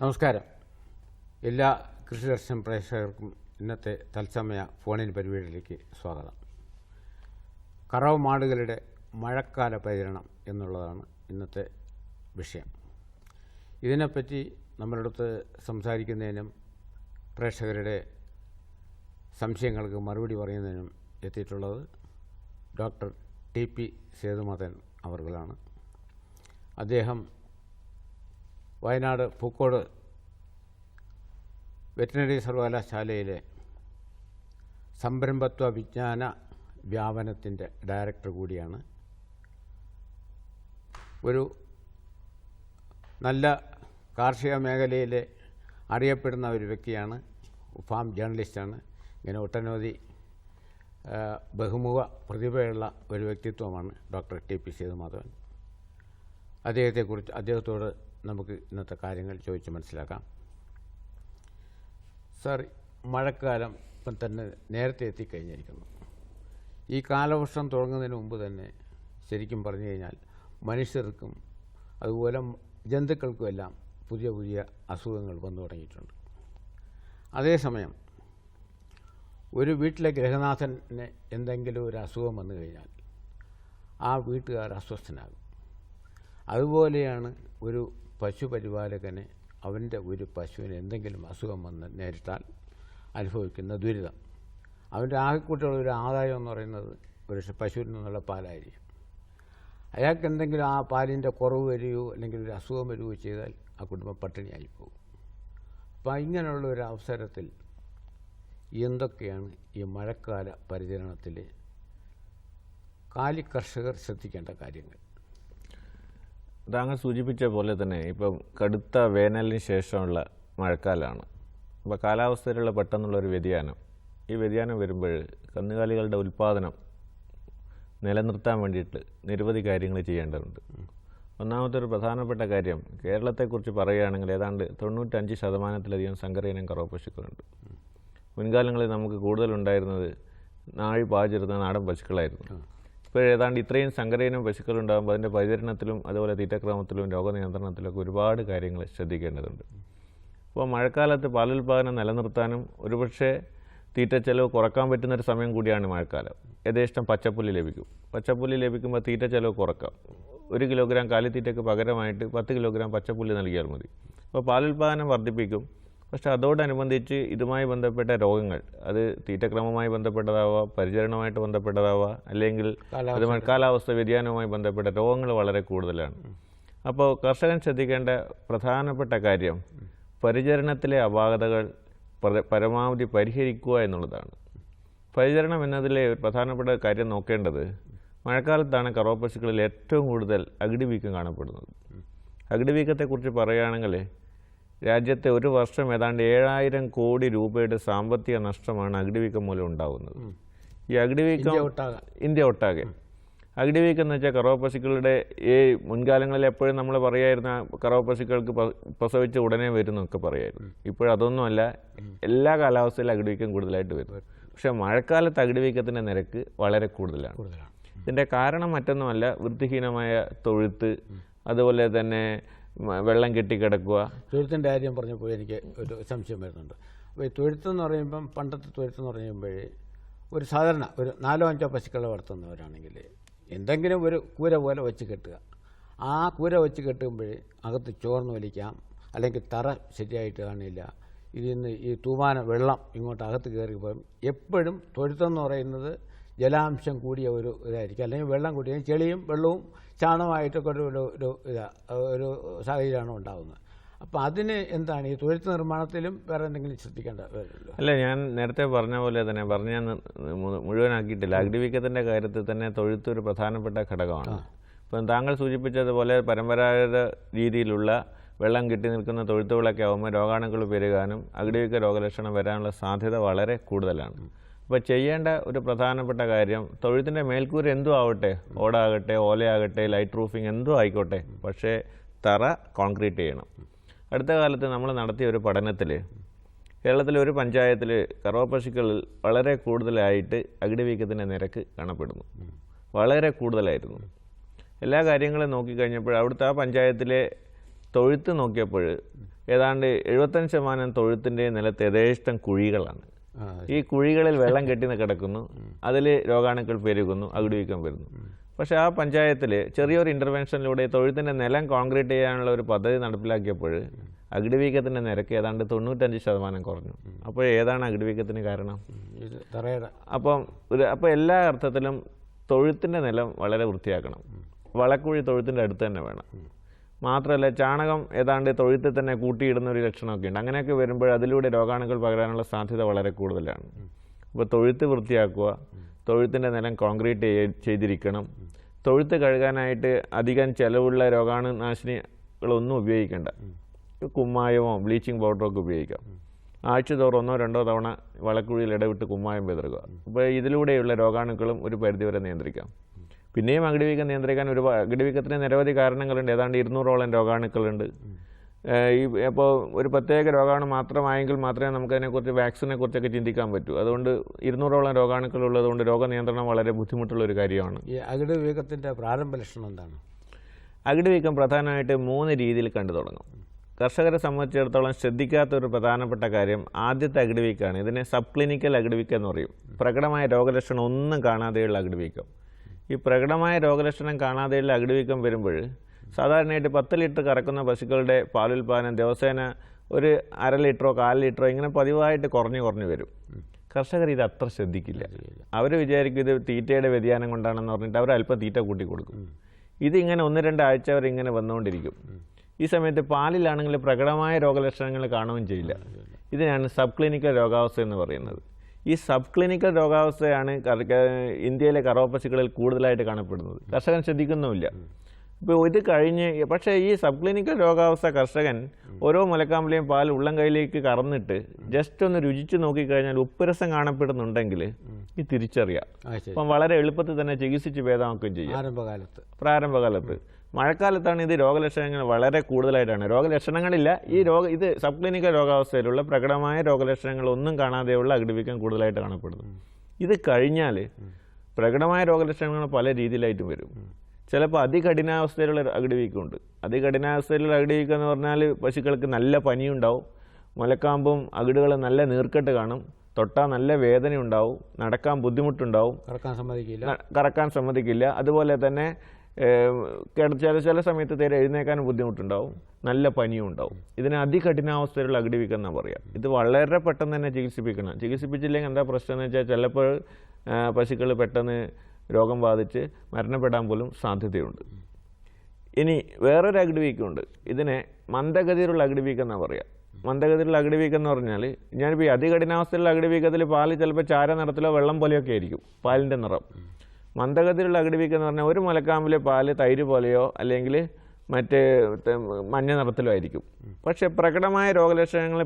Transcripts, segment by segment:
നമസ്കാരം. എല്ലാ കൃഷിദർശൻ പ്രേക്ഷകർക്കും ഇന്നത്തെ തത്സമയ ഫോണിൻ പരിപാടിയിലേക്ക് സ്വാഗതം. കറവ മാടുകളുടെ മഴക്കാല പരിചരണം എന്നുള്ളതാണ് ഇന്നത്തെ വിഷയം. ഇതിനെപ്പറ്റി നമ്മളടുത്ത് സംസാരിക്കുന്നതിനും പ്രേക്ഷകരുടെ സംശയങ്ങൾക്ക് മറുപടി പറയുന്നതിനും എത്തിയിട്ടുള്ളത് ഡോക്ടർ ടി.പി. സേതുമാധവൻ അവർകളാണ്. അദ്ദേഹം വയനാട് പൂക്കോട് വെറ്റിനറി സർവകലാശാലയിലെ സംരംഭത്വ വിജ്ഞാന വ്യാപനത്തിൻ്റെ ഡയറക്ടർ കൂടിയാണ്. ഒരു നല്ല കാർഷിക മേഖലയിലെ അറിയപ്പെടുന്ന ഒരു വ്യക്തിയാണ്. ഫാം ജേർണലിസ്റ്റാണ്. ഇങ്ങനെ ഒട്ടനവധി ബഹുമുഖ പ്രതിഭയുള്ള ഒരു വ്യക്തിത്വമാണ് ഡോക്ടർ ടി.പി. സേതുമാധവൻ. അദ്ദേഹത്തോട് നമുക്ക് ഇന്നത്തെ കാര്യങ്ങൾ ചോദിച്ച് മനസ്സിലാക്കാം. സാർ, മഴക്കാലം ഇപ്പം തന്നെ നേരത്തെ എത്തിക്കഴിഞ്ഞിരിക്കുന്നു. ഈ കാലവർഷം തുടങ്ങുന്നതിന് മുമ്പ് തന്നെ ശരിക്കും പറഞ്ഞു കഴിഞ്ഞാൽ മനുഷ്യർക്കും അതുപോലെ ജന്തുക്കൾക്കുമെല്ലാം പുതിയ പുതിയ അസുഖങ്ങൾ വന്നു തുടങ്ങിയിട്ടുണ്ട്. അതേസമയം ഒരു വീട്ടിലെ ഗൃഹനാഥന് എന്തെങ്കിലും ഒരു അസുഖം വന്നു കഴിഞ്ഞാൽ ആ വീട്ടുകാർ അസ്വസ്ഥനാകും. അതുപോലെയാണ് ഒരു പശുപരിപാലകന് അവൻ്റെ ഒരു പശുവിന് എന്തെങ്കിലും അസുഖം വന്ന് നേരിട്ടാൽ അനുഭവിക്കുന്ന ദുരിതം. അവൻ്റെ ആകെക്കൂട്ടുള്ള ഒരു ആദായം എന്ന് പറയുന്നത് ഒരു പശുവിൽ നിന്നുള്ള പാലായിരിക്കും. അയാൾക്ക് എന്തെങ്കിലും ആ പാലിൻ്റെ കുറവ് വരികയോ അല്ലെങ്കിൽ ഒരു അസുഖം വരികയോ ചെയ്താൽ ആ കുടുംബം പട്ടിണിയായി പോകും. അപ്പം ഇങ്ങനെയുള്ള ഒരു അവസരത്തിൽ എന്തൊക്കെയാണ് ഈ മഴക്കാല പരിചരണത്തിൽ കാലിക്കർഷകർ ശ്രദ്ധിക്കേണ്ട കാര്യങ്ങൾ? താങ്കൾ സൂചിപ്പിച്ച പോലെ തന്നെ ഇപ്പം കടുത്ത വേനലിന് ശേഷമുള്ള മഴക്കാലമാണ്. അപ്പോൾ കാലാവസ്ഥയിലുള്ള പെട്ടെന്നുള്ളൊരു വ്യതിയാനം, ഈ വ്യതിയാനം വരുമ്പോൾ കന്നുകാലികളുടെ ഉൽപ്പാദനം നിലനിർത്താൻ വേണ്ടിയിട്ട് നിരവധി കാര്യങ്ങൾ ചെയ്യേണ്ടതുണ്ട്. ഒന്നാമത്തെ ഒരു പ്രധാനപ്പെട്ട കാര്യം, കേരളത്തെക്കുറിച്ച് പറയുകയാണെങ്കിൽ ഏതാണ്ട് 95% സങ്കര ഇനം കറവ പശുക്കളുണ്ട്. മുൻകാലങ്ങളിൽ നമുക്ക് കൂടുതലുണ്ടായിരുന്നത് നാഴി പാചിരുന്ന നാടൻ പശുക്കളായിരുന്നു. ഇപ്പോൾ ഏതാണ്ട് ഇത്രയും സങ്കരയിനം പശുക്കളുണ്ടാകുമ്പോൾ അതിൻ്റെ പരിചരണത്തിലും അതുപോലെ തീറ്റക്രമത്തിലും രോഗനിയന്ത്രണത്തിലൊക്കെ ഒരുപാട് കാര്യങ്ങൾ ശ്രദ്ധിക്കേണ്ടതുണ്ട്. അപ്പോൾ മഴക്കാലത്ത് പാലുൽപാദനം നിലനിർത്താനും ഒരുപക്ഷെ തീറ്റച്ചെലവ് കുറക്കാൻ പറ്റുന്നൊരു സമയം കൂടിയാണ് മഴക്കാലം. യഥേഷ്ടം പച്ചപ്പുല്ല് ലഭിക്കും. പച്ചപ്പുല്ല് ലഭിക്കുമ്പോൾ തീറ്റച്ചെലവ് കുറക്കാം. 1 കിലോഗ്രാം കാലിത്തീറ്റയ്ക്ക് പകരമായിട്ട് 10 കിലോഗ്രാം പച്ചപ്പുല്ല് നൽകിയാൽ മതി. അപ്പോൾ പാലുൽപാദനം വർദ്ധിപ്പിക്കും. പക്ഷേ അതോടനുബന്ധിച്ച് ഇതുമായി ബന്ധപ്പെട്ട രോഗങ്ങൾ, അത് തീറ്റക്രമവുമായി ബന്ധപ്പെട്ടതാവാം, പരിചരണവുമായിട്ട് ബന്ധപ്പെട്ടതാവാം, അല്ലെങ്കിൽ അതുമായി കാലാവസ്ഥ വ്യതിയാനവുമായി ബന്ധപ്പെട്ട രോഗങ്ങൾ വളരെ കൂടുതലാണ്. അപ്പോൾ കർഷകൻ ശ്രദ്ധിക്കേണ്ട പ്രധാനപ്പെട്ട കാര്യം പരിചരണത്തിലെ അപാകതകൾ പരമാവധി പരിഹരിക്കുക എന്നുള്ളതാണ്. പരിചരണം എന്നതിലെ പ്രധാനപ്പെട്ട കാര്യം നോക്കേണ്ടത്, മഴക്കാലത്താണ് കറവ പശുക്കളിൽ ഏറ്റവും കൂടുതൽ അകിടിവീക്കം കാണപ്പെടുന്നത്. അകിടിവീക്കത്തെക്കുറിച്ച് പറയുകയാണെങ്കിൽ രാജ്യത്തെ ഒരു വർഷം ഏതാണ്ട് 7000 കോടി രൂപയുടെ സാമ്പത്തിക നഷ്ടമാണ് അകിടിവീക്കം മൂലം ഉണ്ടാകുന്നത്. ഈ അകിടിവീക്കം ഇന്ത്യ ഒട്ടാകെ. അകിടിവീക്കം എന്ന് വെച്ചാൽ കറവ പശുക്കളുടെ ഈ മുൻകാലങ്ങളിൽ എപ്പോഴും നമ്മൾ പറയായിരുന്ന കറവ പശുക്കൾക്ക് പ്രസവിച്ച ഉടനെ വരുന്നൊക്കെ പറയായിരുന്നു. ഇപ്പോഴതൊന്നുമല്ല, എല്ലാ കാലാവസ്ഥയിലും അകിടിവീക്കം കൂടുതലായിട്ട് വരും. പക്ഷേ മഴക്കാലത്ത് അകിടിവീക്കത്തിൻ്റെ നിരക്ക് വളരെ കൂടുതലാണ്. ഇതിൻ്റെ കാരണം മറ്റൊന്നുമല്ല, വൃത്തിഹീനമായ തൊഴുത്ത്, അതുപോലെ തന്നെ വെള്ളം കെട്ടിക്കിടക്കുക. തൊഴുത്തിൻ്റെ കാര്യം പറഞ്ഞപ്പോൾ എനിക്ക് ഒരു സംശയം വരുന്നുണ്ട്. അപ്പോൾ ഈ തൊഴുത്തെന്ന് പറയുമ്പം പണ്ടത്തെ തൊഴുത്തെന്ന് പറയുമ്പോൾ ഒരു സാധാരണ ഒരു 4-5 പശുക്കളെ വളർത്തുന്നവരാണെങ്കിൽ എന്തെങ്കിലും ഒരു കൂര പോലെ വെച്ച് കെട്ടുക. ആ കൂര വെച്ച് കെട്ടുമ്പോൾ അകത്ത് ചോർന്ന് വലിക്കാം, അല്ലെങ്കിൽ തറ ശരിയായിട്ട് കാണില്ല. ഇതിൽ നിന്ന് ഈ തൂവാന വെള്ളം ഇങ്ങോട്ട് അകത്ത് കയറി പോകും. എപ്പോഴും തൊഴുത്തെന്ന് പറയുന്നത് ജലാംശം കൂടിയ ഒരു ഇതായിരിക്കും, അല്ലെങ്കിൽ വെള്ളം കൂടിയ ചെളിയും വെള്ളവും ചാണകമായിട്ടൊക്കെ ഒരു സാഹചര്യമാണ് ഉണ്ടാകുന്നത്. അപ്പം അതിന് എന്താണ് ഈ തൊഴുത്ത് നിർമ്മാണത്തിലും വേറെ എന്തെങ്കിലും ശ്രദ്ധിക്കേണ്ട വരുമല്ലോ? അല്ല, ഞാൻ നേരത്തെ പറഞ്ഞ പോലെ തന്നെ ഞാൻ മുഴുവനാക്കിയിട്ടില്ല. അകിടിവീക്കത്തിൻ്റെ കാര്യത്തിൽ തന്നെ തൊഴുത്ത് ഒരു പ്രധാനപ്പെട്ട ഘടകമാണ്. ഇപ്പം താങ്കൾ സൂചിപ്പിച്ചതുപോലെ പരമ്പരാഗത രീതിയിലുള്ള വെള്ളം കെട്ടി നിൽക്കുന്ന തൊഴുത്തുകളൊക്കെ ആകുമ്പോൾ രോഗാണുക്കൾ പെരുകാനും അകിടിവീക്ക രോഗലക്ഷണം വരാനുള്ള സാധ്യത വളരെ കൂടുതലാണ്. അപ്പോൾ ചെയ്യേണ്ട ഒരു പ്രധാനപ്പെട്ട കാര്യം, തൊഴുത്തിൻ്റെ മേൽക്കൂര എന്തും ആവട്ടെ, ഓടാകട്ടെ, ഓലയാകട്ടെ, ലൈറ്റ് റൂഫിംഗ് എന്തും ആയിക്കോട്ടെ, പക്ഷേ തറ കോൺക്രീറ്റ് ചെയ്യണം. അടുത്ത കാലത്ത് നമ്മൾ നടത്തിയ ഒരു പഠനത്തിൽ കേരളത്തിലെ ഒരു പഞ്ചായത്തിൽ കറവ പശുക്കളിൽ വളരെ കൂടുതലായിട്ട് അകിടിവീക്കത്തിൻ്റെ നിരക്ക് കാണപ്പെടുന്നു. വളരെ കൂടുതലായിരുന്നു. എല്ലാ കാര്യങ്ങളും നോക്കിക്കഴിഞ്ഞപ്പോൾ അവിടുത്തെ ആ പഞ്ചായത്തിലെ തൊഴുത്ത് നോക്കിയപ്പോൾ ഏതാണ്ട് 75% തൊഴുത്തിൻ്റെ നിലത്ത് യഥേഷ്ടം കുഴികളാണ്. ഈ കുഴികളിൽ വെള്ളം കെട്ടി കിടക്കുന്നു, അതിൽ രോഗാണുക്കൾ പെരുകുന്നു, അകിടുവീക്കം വരുന്നു. പക്ഷേ ആ പഞ്ചായത്തിൽ ചെറിയൊരു ഇൻ്റർവെൻഷനിലൂടെ തൊഴുത്തിൻ്റെ നിലം കോൺക്രീറ്റ് ചെയ്യാനുള്ള ഒരു പദ്ധതി നടപ്പിലാക്കിയപ്പോൾ അകിടുവീക്കത്തിൻ്റെ നിരക്ക് ഏതാണ്ട് 95% കുറഞ്ഞു. അപ്പോൾ ഏതാണ് അകിടുവീക്കത്തിന് കാരണം? അപ്പോൾ എല്ലാ അർത്ഥത്തിലും തൊഴുത്തിൻ്റെ നിലം വളരെ വൃത്തിയാക്കണം. വളക്കുഴി തൊഴുത്തിൻ്റെ അടുത്ത് തന്നെ വേണം. മാത്രമല്ല ചാണകം ഏതാണ്ട് തൊഴുത്തിൽ തന്നെ കൂട്ടിയിടുന്ന ഒരു ലക്ഷണമൊക്കെ ഉണ്ട്. അങ്ങനെയൊക്കെ വരുമ്പോൾ അതിലൂടെ രോഗാണുക്കൾ പകരാനുള്ള സാധ്യത വളരെ കൂടുതലാണ്. അപ്പോൾ തൊഴുത്ത് വൃത്തിയാക്കുക, തൊഴുത്തിൻ്റെ നിലം കോൺക്രീറ്റ് ചെയ്തിരിക്കണം. തൊഴുത്ത് കഴുകാനായിട്ട് അധികം ചിലവുള്ള രോഗാണുനാശിനികളൊന്നും ഉപയോഗിക്കേണ്ട. കുമ്മായമോ ബ്ലീച്ചിങ് പൗഡറോ ഒക്കെ ഉപയോഗിക്കാം. ആഴ്ചതോറും 1-2 തവണ വളക്കുഴിയിൽ ഇടവിട്ട് കുമ്മായം വിതറുക. അപ്പോൾ ഇതിലൂടെയുള്ള രോഗാണുക്കളും ഒരു പരിധിവരെ നിയന്ത്രിക്കാം. പിന്നെയും അകിടുവീക്കം നിയന്ത്രിക്കാൻ അകിടുവീക്കത്തിന് നിരവധി കാരണങ്ങളുണ്ട്. ഏതാണ്ട് 200ഓളം രോഗാണുക്കളുണ്ട്. അപ്പോൾ ഒരു പ്രത്യേക രോഗാണു മാത്രമായെങ്കിൽ മാത്രമേ നമുക്കതിനെക്കുറിച്ച് വാക്സിനെ കുറിച്ചൊക്കെ ചിന്തിക്കാൻ പറ്റൂ. അതുകൊണ്ട് 200ഓളം രോഗാണുക്കളുള്ളതുകൊണ്ട് രോഗനിയന്ത്രണം വളരെ ബുദ്ധിമുട്ടുള്ള ഒരു കാര്യമാണ്. ഈ അകിടുവീക്കത്തിൻ്റെ പ്രാരംഭ ലക്ഷണം എന്താണ്? അകിടുവീക്കം പ്രധാനമായിട്ട് 3 രീതിയിൽ കണ്ടു തുടങ്ങും. കർഷകരെ സംബന്ധിച്ചിടത്തോളം ശ്രദ്ധിക്കാത്ത ഒരു പ്രധാനപ്പെട്ട കാര്യം ആദ്യത്തെ അകിടുവീക്കമാണ്. ഇതിനെ സബ് ക്ലിനിക്കൽ അകിടുവീക്കം എന്ന് പറയും. പ്രകടമായ രോഗലക്ഷണം ഒന്നും കാണാതെയുള്ള അകിടുവീക്കം. ഈ പ്രകടമായ രോഗലക്ഷണം കാണാതെയുള്ള അകിടുവീക്കം വരുമ്പോൾ സാധാരണയായിട്ട് 10 ലിറ്റർ കറക്കുന്ന പശുക്കളുടെ പാലുൽപാദനം ദിവസേന ഒരു 1/2 ലിറ്ററോ 1/4 ലിറ്ററോ ഇങ്ങനെ പതിവായിട്ട് കുറഞ്ഞു വരും. കർഷകർ ഇത് അത്ര ശ്രദ്ധിക്കില്ല. അവർ വിചാരിക്കും ഇത് തീറ്റയുടെ വ്യതിയാനം കൊണ്ടാണെന്ന് പറഞ്ഞിട്ട് അവർ അല്പം തീറ്റ കൂട്ടി കൊടുക്കും. ഇതിങ്ങനെ 1-2 ആഴ്ച വരെ ഇങ്ങനെ വന്നുകൊണ്ടിരിക്കും. ഈ സമയത്ത് പാലിലാണെങ്കിൽ പ്രകടമായ രോഗലക്ഷണങ്ങൾ കാണുകയും ചെയ്യില്ല. ഇതിനാണ് സബ് ക്ലിനിക്കൽ രോഗാവസ്ഥ എന്ന് പറയുന്നത്. ഈ സബ് ക്ലിനിക്കൽ രോഗാവസ്ഥയാണ് ഇന്ത്യയിലെ കറവ പശുക്കളിൽ കൂടുതലായിട്ട് കാണപ്പെടുന്നത്. കർഷകൻ ശ്രദ്ധിക്കുന്നുമില്ല. ഇപ്പോൾ ഇത് കഴിഞ്ഞ് പക്ഷേ ഈ സബ് ക്ലിനിക്കൽ രോഗാവസ്ഥ കർഷകൻ ഓരോ മുലക്കാമ്പിലെയും പാൽ ഉള്ളം കൈയിലേക്ക് കറന്നിട്ട് ജസ്റ്റ് ഒന്ന് രുചിച്ച് നോക്കിക്കഴിഞ്ഞാൽ ഉപ്പുരസം കാണപ്പെടുന്നുണ്ടെങ്കിൽ ഈ തിരിച്ചറിയാം. അപ്പം വളരെ എളുപ്പത്തിൽ തന്നെ ചികിത്സിച്ച് ഭേദമാക്കുകയും ചെയ്യാം. പ്രാരംഭകാലത്ത് മഴക്കാലത്താണ് ഇത് രോഗലക്ഷണങ്ങൾ വളരെ കൂടുതലായിട്ടാണ്. രോഗലക്ഷണങ്ങളില്ല, ഇത് സബ് ക്ലിനിക്കൽ രോഗാവസ്ഥയിലുള്ള പ്രകടമായ രോഗലക്ഷണങ്ങൾ ഒന്നും കാണാതെയുള്ള അകിടുവീക്കം കൂടുതലായിട്ട് കാണപ്പെടുന്നു. ഇത് കഴിഞ്ഞാൽ പ്രകടമായ രോഗലക്ഷണങ്ങൾ പല രീതിയിലായിട്ടും വരും. ചിലപ്പോൾ അതികഠിനാവസ്ഥയിലുള്ള അകിടുവീക്കമുണ്ട്. അതികഠിനാവസ്ഥയിലുള്ള അകിടുവീക്കം എന്ന് പറഞ്ഞാൽ പശുക്കൾക്ക് നല്ല പനിയുണ്ടാവും, മുലക്കാമ്പും അകിടുകളും നല്ല നീർക്കെട്ട് കാണും, തൊട്ടാൽ നല്ല വേദന ഉണ്ടാവും, നടക്കാൻ ബുദ്ധിമുട്ടുണ്ടാവും, കറക്കാൻ സമ്മതിക്കില്ല. അതുപോലെ തന്നെ ചില സമയത്ത് തീരെ എഴുന്നേക്കാൻ ബുദ്ധിമുട്ടുണ്ടാവും, നല്ല പനിയും ഉണ്ടാവും. ഇതിന് അതികഠിനാവസ്ഥയിലുള്ള അകിടുവീക്കം എന്നാണ് പറയുക. ഇത് വളരെ പെട്ടെന്ന് തന്നെ ചികിത്സിപ്പിക്കണം. ചികിത്സിപ്പിച്ചില്ലെങ്കിൽ എന്താ പ്രശ്നം എന്ന് വെച്ചാൽ ചിലപ്പോൾ പശുക്കൾ പെട്ടെന്ന് രോഗം ബാധിച്ച് മരണപ്പെടാൻ പോലും സാധ്യതയുണ്ട്. ഇനി വേറൊരു അകിടുവീക്കമുണ്ട്. ഇതിനെ മന്ദഗതിയിലുള്ള അകിടുവീക്കം എന്നാണ് പറയുക. മന്ദഗതിയിലുള്ള അകിടുവീക്കം എന്ന് പറഞ്ഞാൽ ഞാനിപ്പോൾ ഈ അതികഠിനാവസ്ഥയിലുള്ള അകിടുവീക്കത്തിൽ പാല് ചിലപ്പോൾ ചാര നിറത്തിലോ വെള്ളം പോലെയൊക്കെ ആയിരിക്കും പാലിൻ്റെ നിറം. മന്ദഗതിയിലുള്ള അകിടുവീക്കം എന്ന് പറഞ്ഞാൽ ഒരു മുലക്കാമ്പിലെ പാല് തൈര് പോലെയോ അല്ലെങ്കിൽ മറ്റേ മഞ്ഞ നിറത്തിലോ ആയിരിക്കും. പക്ഷേ പ്രകടമായ രോഗലക്ഷണങ്ങൾ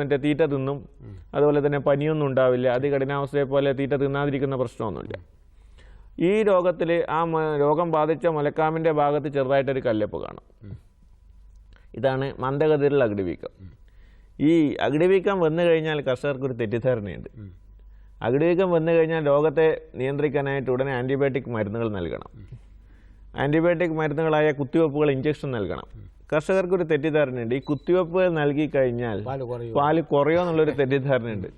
മറ്റേ തീറ്റ തിന്നും, അതുപോലെ തന്നെ പനിയൊന്നും ഉണ്ടാവില്ല. അതികഠിനാവസ്ഥയെ പോലെ തീറ്റ തിന്നാതിരിക്കുന്ന പ്രശ്നമൊന്നുമില്ല. ഈ രോഗത്തിൽ ആ രോഗം ബാധിച്ച മുലക്കാമ്പിൻ്റെ ഭാഗത്ത് ചെറുതായിട്ടൊരു കല്ലിപ്പ് കാണും. ഇതാണ് മന്ദഗതിയിലുള്ള അകിടുവീക്കം. ഈ അകിടുവീക്കം വന്നു കഴിഞ്ഞാൽ കർഷകർക്കൊരു തെറ്റിദ്ധാരണയുണ്ട്. അകിടുവീക്കം വന്നു കഴിഞ്ഞാൽ രോഗത്തെ നിയന്ത്രിക്കാനായിട്ട് ഉടനെ ആൻറ്റിബയോട്ടിക് മരുന്നുകൾ നൽകണം. ആൻറ്റിബയോട്ടിക് മരുന്നുകളായ കുത്തിവെപ്പുകൾ, ഇഞ്ചക്ഷൻ നൽകണം. കർഷകർക്കൊരു തെറ്റിദ്ധാരണയുണ്ട്. ഈ കുത്തിവെപ്പുകൾ നൽകി കഴിഞ്ഞാൽ പാല് കുറയോ എന്നുള്ളൊരു തെറ്റിദ്ധാരണയുണ്ട്.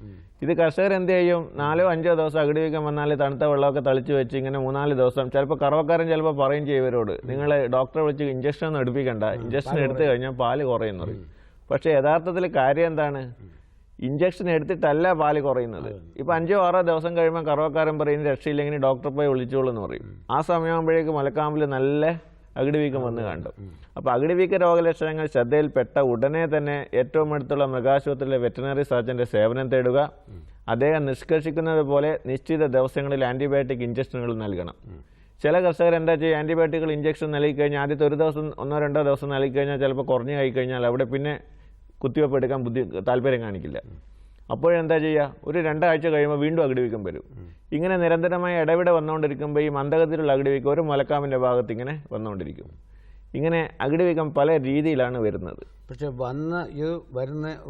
ഇത് കർഷകർ എന്ത് ചെയ്യും? 4-5 ദിവസം അകിടുവീക്കം വന്നാൽ തണുത്ത വെള്ളമൊക്കെ തളിച്ച് വെച്ച് ഇങ്ങനെ 3-4 ദിവസം ചിലപ്പോൾ കറവക്കാരൻ ചിലപ്പോൾ പറയും ചെയ്യും ഇവരോട്, നിങ്ങൾ ഡോക്ടറെ വിളിച്ച് ഇഞ്ചക്ഷൻ ഒന്നും എടുപ്പിക്കണ്ട, ഇഞ്ചക്ഷൻ എടുത്തു കഴിഞ്ഞാൽ പാല് കുറയുന്നു പറയും. പക്ഷേ യഥാർത്ഥത്തിൽ കാര്യം എന്താണ്? ഇഞ്ചക്ഷൻ എടുത്തിട്ടല്ല പാല് കുറയുന്നത്. ഇപ്പം 5-6 ദിവസം കഴിയുമ്പോൾ കറവക്കാരൻ പറയും രക്ഷയില്ലെങ്കിൽ ഡോക്ടറെ പോയി വിളിച്ചോളൂ എന്ന് പറയും. ആ സമയമാകുമ്പോഴേക്ക് മുലക്കാമ്പിൽ നല്ല അകിടുവീക്കം വന്ന് കണ്ടു. അപ്പോൾ അകിടുവീക്ക രോഗലക്ഷണങ്ങൾ ശ്രദ്ധയിൽപ്പെട്ട ഉടനെ തന്നെ ഏറ്റവും അടുത്തുള്ള മൃഗാശുപത്രിയിലെ വെറ്ററിനറി സർജൻ്റെ സേവനം തേടുക. അദ്ദേഹം നിഷ്കർഷിക്കുന്നത് പോലെ നിശ്ചിത ദിവസങ്ങളിൽ ആൻറ്റിബയോട്ടിക് ഇഞ്ചക്ഷനുകൾ നൽകണം. ചില കർഷകർ എന്താ ചെയ്യുക? ആൻറ്റിബയോട്ടിക്കുകൾ ഇഞ്ചക്ഷൻ നൽകിക്കഴിഞ്ഞാൽ ആദ്യത്തെ ഒരു ദിവസം 1-2 ദിവസം നൽകിക്കഴിഞ്ഞാൽ ചിലപ്പോൾ കുറഞ്ഞു കഴിഞ്ഞാൽ അവിടെ പിന്നെ കുത്തിവെപ്പ് എടുക്കാൻ താല്പര്യം കാണിക്കില്ല. അപ്പോഴെന്താ ചെയ്യുക? ഒരു 2 ആഴ്ച കഴിയുമ്പോൾ വീണ്ടും അകിടുവീക്കം വരും. ഇങ്ങനെ നിരന്തരമായ ഇടവിടെ വന്നുകൊണ്ടിരിക്കുമ്പോൾ ഈ മന്ദഗതിയിലുള്ള അകിടുവീക്കം ഒരു മുലക്കാമ്പിൻ്റെ ഭാഗത്ത് ഇങ്ങനെ വന്നുകൊണ്ടിരിക്കും. ഇങ്ങനെ അകിടുവീക്കം പല രീതിയിലാണ് വരുന്നത്. പക്ഷേ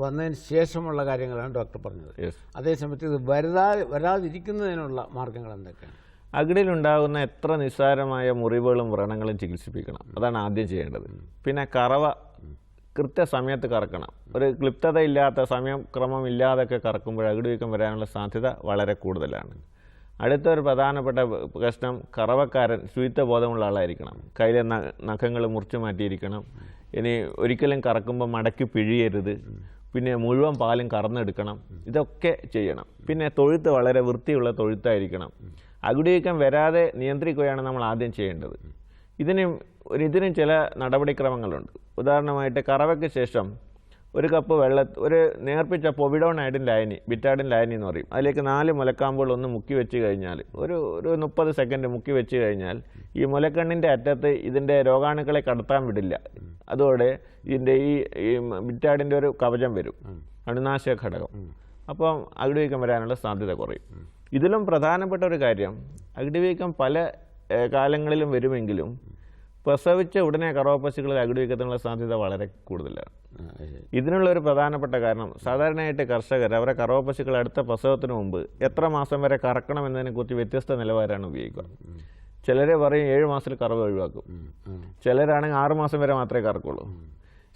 വന്നതിന് ശേഷമുള്ള കാര്യങ്ങളാണ് ഡോക്ടർ പറഞ്ഞത്. അതേസമയത്ത് ഇത് വരാതിരിക്കുന്നതിനുള്ള മാർഗങ്ങൾ എന്തൊക്കെയാണ്? അകിടിലുണ്ടാകുന്ന എത്ര നിസ്സാരമായ മുറിവുകളും വ്രണങ്ങളും ചികിത്സിപ്പിക്കണം. അതാണ് ആദ്യം ചെയ്യേണ്ടത്. പിന്നെ കറവ കൃത്യസമയത്ത് കറക്കണം. ഒരു ക്ലിപ്തതയില്ലാത്ത സമയക്രമം ഇല്ലാതൊക്കെ കറക്കുമ്പോൾ അകിടുവീക്കം വരാനുള്ള സാധ്യത വളരെ കൂടുതലാണ്. അടുത്തൊരു പ്രധാനപ്പെട്ട പ്രശ്നം, കറവക്കാരൻ ശുചിത്വബോധമുള്ള ആളായിരിക്കണം. കയ്യിലെ നഖങ്ങൾ മുറിച്ചു മാറ്റിയിരിക്കണം. ഇനി ഒരിക്കലും കറക്കുമ്പോൾ മടക്കി പിഴിയരുത്. പിന്നെ മുഴുവൻ പാലും കറന്നെടുക്കണം. ഇതൊക്കെ ചെയ്യണം. പിന്നെ തൊഴുത്ത് വളരെ വൃത്തിയുള്ള തൊഴുത്തായിരിക്കണം. അകിടുവീക്കം വരാതെ നിയന്ത്രിക്കുകയാണ് നമ്മൾ ആദ്യം ചെയ്യേണ്ടത്. ഇതിനും ചില നടപടിക്രമങ്ങളുണ്ട്. ഉദാഹരണമായിട്ട് കറവയ്ക്ക് ശേഷം ഒരു കപ്പ് ഒരു നേർപ്പിച്ച പൊവിഡോൺ ലായനി, ബിറ്റാഡിൻ ലായനി എന്ന് പറയും, അതിലേക്ക് 4 മുലക്കാമ്പുകൾ ഒന്ന് മുക്കി വെച്ച് കഴിഞ്ഞാൽ ഒരു 30 സെക്കൻഡ് മുക്കി വെച്ച് കഴിഞ്ഞാൽ ഈ മുലക്കണ്ണിൻ്റെ അറ്റത്ത് ഇതിൻ്റെ രോഗാണുക്കളെ കടത്താൻ വിടില്ല. അതോടെ ഇതിൻ്റെ ഈ ബിറ്റാഡിൻ്റെ ഒരു കവചം വരും, അണുനാശക ഘടകം. അപ്പം അകിടുവീക്കം വരാനുള്ള സാധ്യത കുറയും. ഇതിലും പ്രധാനപ്പെട്ട ഒരു കാര്യം, അകിടുവീക്കം പല കാലങ്ങളിലും വരുമെങ്കിലും പ്രസവിച്ച ഉടനെ കറവപ്പശുക്കളിൽ അകിടുവീക്കത്തിനുള്ള സാധ്യത വളരെ കൂടുതലാണ്. ഇതിനുള്ള ഒരു പ്രധാനപ്പെട്ട കാരണം, സാധാരണയായിട്ട് കർഷകർ അവരെ കറവപ്പശുക്കൾ അടുത്ത പ്രസവത്തിന് മുമ്പ് എത്ര മാസം വരെ കറക്കണം എന്നതിനെക്കുറിച്ച് വ്യത്യസ്ത നിലവാരമാണ് ഉപയോഗിക്കുക. ചിലർ പറയും 7 മാസത്തിൽ കറവ ഒഴിവാക്കും, ചിലരാണെങ്കിൽ 6 മാസം വരെ മാത്രമേ കറക്കുള്ളൂ.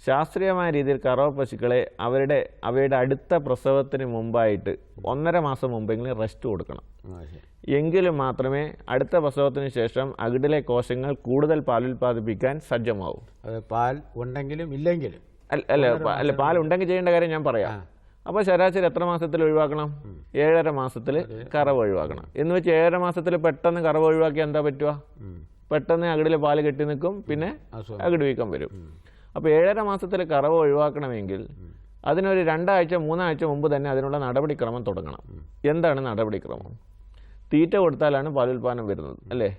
ശാസ്ത്രീയമായ രീതിയിൽ കറവ പശുക്കളെ അവയുടെ അടുത്ത പ്രസവത്തിന് മുമ്പായിട്ട് 1.5 മാസം മുമ്പെങ്കിലും റെസ്റ്റ് കൊടുക്കണം. എങ്കിലും മാത്രമേ അടുത്ത പ്രസവത്തിന് ശേഷം അകിടിലെ കോശങ്ങൾ കൂടുതൽ പാൽ ഉൽപ്പാദിപ്പിക്കാൻ സജ്ജമാവും. പാൽ ഉണ്ടെങ്കിലും ഇല്ലെങ്കിലും അല്ല പാൽ ഉണ്ടെങ്കിൽ ചെയ്യേണ്ട കാര്യം ഞാൻ പറയാം. അപ്പോൾ ശരാശരി എത്ര മാസത്തിൽ ഒഴിവാക്കണം? 7.5 മാസത്തിൽ കറവ് ഒഴിവാക്കണം. എന്ന് വെച്ച് 7.5 മാസത്തിൽ പെട്ടെന്ന് കറവ് ഒഴിവാക്കിയാൽ എന്താ പറ്റുക? പെട്ടെന്ന് അകിടിലെ പാല് കെട്ടി നിൽക്കും, പിന്നെ അകിട് വീക്കം വരും. അപ്പോൾ 7.5 മാസത്തിൽ കറവ് ഒഴിവാക്കണമെങ്കിൽ അതിനൊരു 2 ആഴ്ച 3 ആഴ്ച മുമ്പ് തന്നെ അതിനുള്ള നടപടിക്രമം തുടങ്ങണം. എന്താണ് നടപടിക്രമം? തീറ്റ കൊടുത്താലാണ് പാലുൽപാദനം വരുന്നത്, അല്ലേ?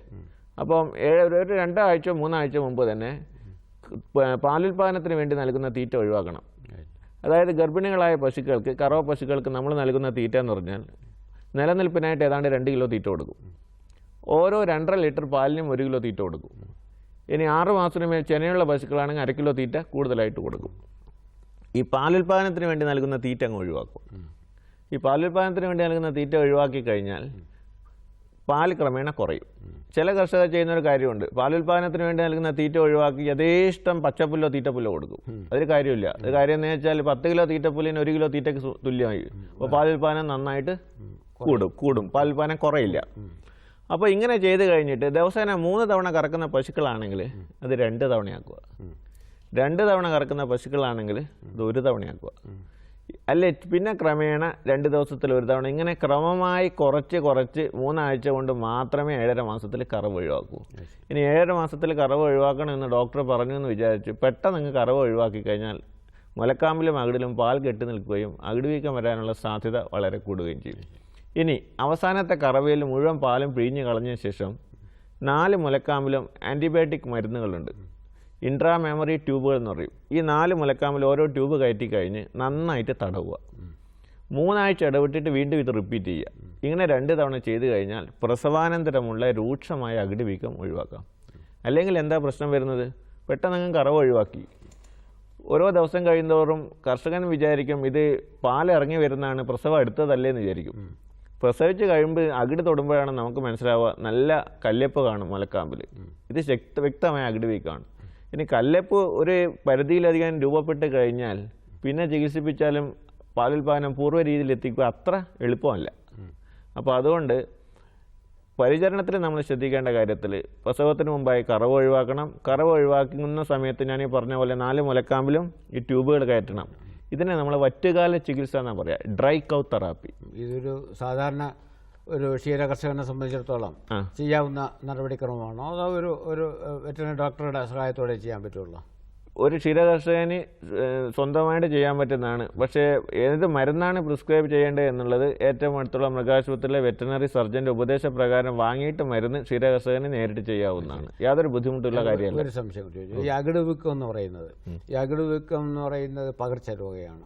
അപ്പം ഒരു 2 ആഴ്ച 3 ആഴ്ച മുമ്പ് തന്നെ പാലുൽപാദനത്തിന് വേണ്ടി നൽകുന്ന തീറ്റ ഒഴിവാക്കണം. അതായത് ഗർഭിണികളായ പശുക്കൾക്ക്, കറവ പശുക്കൾക്ക് നമ്മൾ നൽകുന്ന തീറ്റ എന്ന് പറഞ്ഞാൽ നിലനിൽപ്പിനായിട്ട് ഏതാണ്ട് 2 കിലോ തീറ്റ കൊടുക്കും. ഓരോ 2.5 ലിറ്റർ പാലിനും 1 കിലോ തീറ്റ കൊടുക്കും. ഇനി 6 മാസത്തിന് മേൽ ചെനയുള്ള പശുക്കളാണെങ്കിൽ 1 കിലോ തീറ്റ കൂടുതലായിട്ട് കൊടുക്കും. ഈ പാലുൽപാദനത്തിന് വേണ്ടി നൽകുന്ന തീറ്റ അങ്ങ് ഒഴിവാക്കും. ഈ പാലുൽപാദനത്തിന് വേണ്ടി നൽകുന്ന തീറ്റ ഒഴിവാക്കി കഴിഞ്ഞാൽ പാൽ ക്രമേണ കുറയും. ചില കർഷകർ ചെയ്യുന്നൊരു കാര്യമുണ്ട്, പാലുൽപാദനത്തിന് വേണ്ടി നൽകുന്ന തീറ്റ ഒഴിവാക്കി യഥേഷ്ടം പച്ചപ്പുല്ലോ തീറ്റപ്പുല്ലോ കൊടുക്കും. അതൊരു കാര്യമില്ല. അത് കാര്യം എന്ന് വെച്ചാൽ 10 കിലോ തീറ്റപ്പുല്ലിന് 1 കിലോ തീറ്റയ്ക്ക് തുല്യമായി. അപ്പോൾ പാലുൽപാദനം നന്നായിട്ട് കൂടും, പാലുൽപാദനം കുറയില്ല. അപ്പോൾ ഇങ്ങനെ ചെയ്ത് കഴിഞ്ഞിട്ട് ദിവസേന 3 തവണ കറക്കുന്ന പശുക്കളാണെങ്കിൽ അത് 2 തവണയാക്കുക. 2 തവണ കറക്കുന്ന പശുക്കളാണെങ്കിൽ അത് 1 തവണയാക്കുക. അല്ലേ, പിന്നെ ക്രമേണ 2 ദിവസത്തിൽ 1 തവണ, ഇങ്ങനെ ക്രമമായി കുറച്ച് 3 ആഴ്ച കൊണ്ട് മാത്രമേ 7.5 മാസത്തിൽ കറവ് ഒഴിവാക്കൂ. ഇനി 7.5 മാസത്തിൽ കറവ് ഒഴിവാക്കണം എന്ന് ഡോക്ടർ പറഞ്ഞു എന്ന് വിചാരിച്ച് പെട്ടെന്ന് അങ്ങ് കറവ് ഒഴിവാക്കി കഴിഞ്ഞാൽ മുലക്കാമ്പിലും അകിടിലും പാൽ കെട്ടി നിൽക്കുകയും അകിട് വീക്കം വരാനുള്ള സാധ്യത വളരെ കൂടുകയും ചെയ്യും. ഇനി അവസാനത്തെ കറവയിൽ മുഴുവൻ പാലും പിഴിഞ്ഞ് കളഞ്ഞ ശേഷം 4 മുലക്കാമ്പിലും ആൻറ്റിബയോട്ടിക് മരുന്നുകളുണ്ട്, ഇൻട്രാമെമറി ട്യൂബുകൾ എന്ന് പറയും. ഈ 4 മുലക്കാമ്പിൽ ഓരോ ട്യൂബ് കയറ്റി കഴിഞ്ഞ് നന്നായിട്ട് തടവുക. 3 ആഴ്ച ഇടവിട്ടിട്ട് വീണ്ടും ഇത് റിപ്പീറ്റ് ചെയ്യുക. ഇങ്ങനെ 2 തവണ ചെയ്ത് കഴിഞ്ഞാൽ പ്രസവാനന്തരമുള്ള രൂക്ഷമായ അകിട് വീക്കം ഒഴിവാക്കാം. അല്ലെങ്കിൽ എന്താ പ്രശ്നം വരുന്നത്? പെട്ടെന്ന് കറവ് ഒഴിവാക്കി ഓരോ ദിവസം കഴിയുന്തോറും കർഷകൻ വിചാരിക്കും ഇത് പാലിറങ്ങി വരുന്നതാണ്, പ്രസവം എടുത്തതല്ലേ എന്ന് വിചാരിക്കും. പ്രസവിച്ച് കഴിയുമ്പോൾ അകിട് തൊടുമ്പോഴാണ് നമുക്ക് മനസ്സിലാവുക നല്ല കല്ലെപ്പ് കാണും മുലക്കാമ്പിൽ. ഇത് വ്യക്തമായ അകിട് വീക്കമാണ്. ഇനി കല്ലെപ്പ് ഒരു പരിധിയിലധികം രൂപപ്പെട്ട് കഴിഞ്ഞാൽ പിന്നെ ചികിത്സിപ്പിച്ചാലും പാലുൽപാദനം പൂർവ്വ രീതിയിൽ എത്തിക്കുക അത്ര എളുപ്പമല്ല. അപ്പോൾ അതുകൊണ്ട് പരിചരണത്തിൽ നമ്മൾ ശ്രദ്ധിക്കേണ്ട കാര്യത്തിൽ പ്രസവത്തിന് മുമ്പായി കറവ് ഒഴിവാക്കണം. കറവ് ഒഴിവാക്കുന്ന സമയത്ത് ഞാൻ ഈ പറഞ്ഞ പോലെ 4 മുലക്കാമ്പിലും ഈ ട്യൂബുകൾ കയറ്റണം. ഇതിനെ നമ്മൾ വറ്റുകാല ചികിത്സ എന്നാണ് പറയുക, ഡ്രൈ കൗ തെറാപ്പി. ഇതൊരു സാധാരണ ഒരു ക്ഷീര കർഷകനെ സംബന്ധിച്ചിടത്തോളം ചെയ്യാവുന്ന നടപടിക്രമമാണോ അതോ ഒരു വെറ്ററിനറി ഡോക്ടറുടെ സഹായത്തോടെ ചെയ്യാൻ പറ്റുള്ളൂ? ഒരു ക്ഷീരകർഷകന് സ്വന്തമായിട്ട് ചെയ്യാൻ പറ്റുന്നതാണ്. പക്ഷേ ഏത് മരുന്നാണ് പ്രിസ്ക്രൈബ് ചെയ്യേണ്ടത് എന്നുള്ളത് ഏറ്റവും അടുത്തുള്ള മൃഗാശുപത്രിയിലെ വെറ്ററിനറി സർജന്റെ ഉപദേശപ്രകാരം വാങ്ങിയിട്ട് മരുന്ന് ക്ഷീരകർഷകന് നേരിട്ട് ചെയ്യാവുന്നതാണ്. യാതൊരു ബുദ്ധിമുട്ടുള്ള കാര്യമല്ല. ഒരു സംശയം ചോദിച്ചു, ഈ അകിട് വീക്കം എന്ന് പറയുന്നത്, ഈ അകിട് വീക്കം എന്ന് പറയുന്നത് പകർച്ചരോഗയാണ്.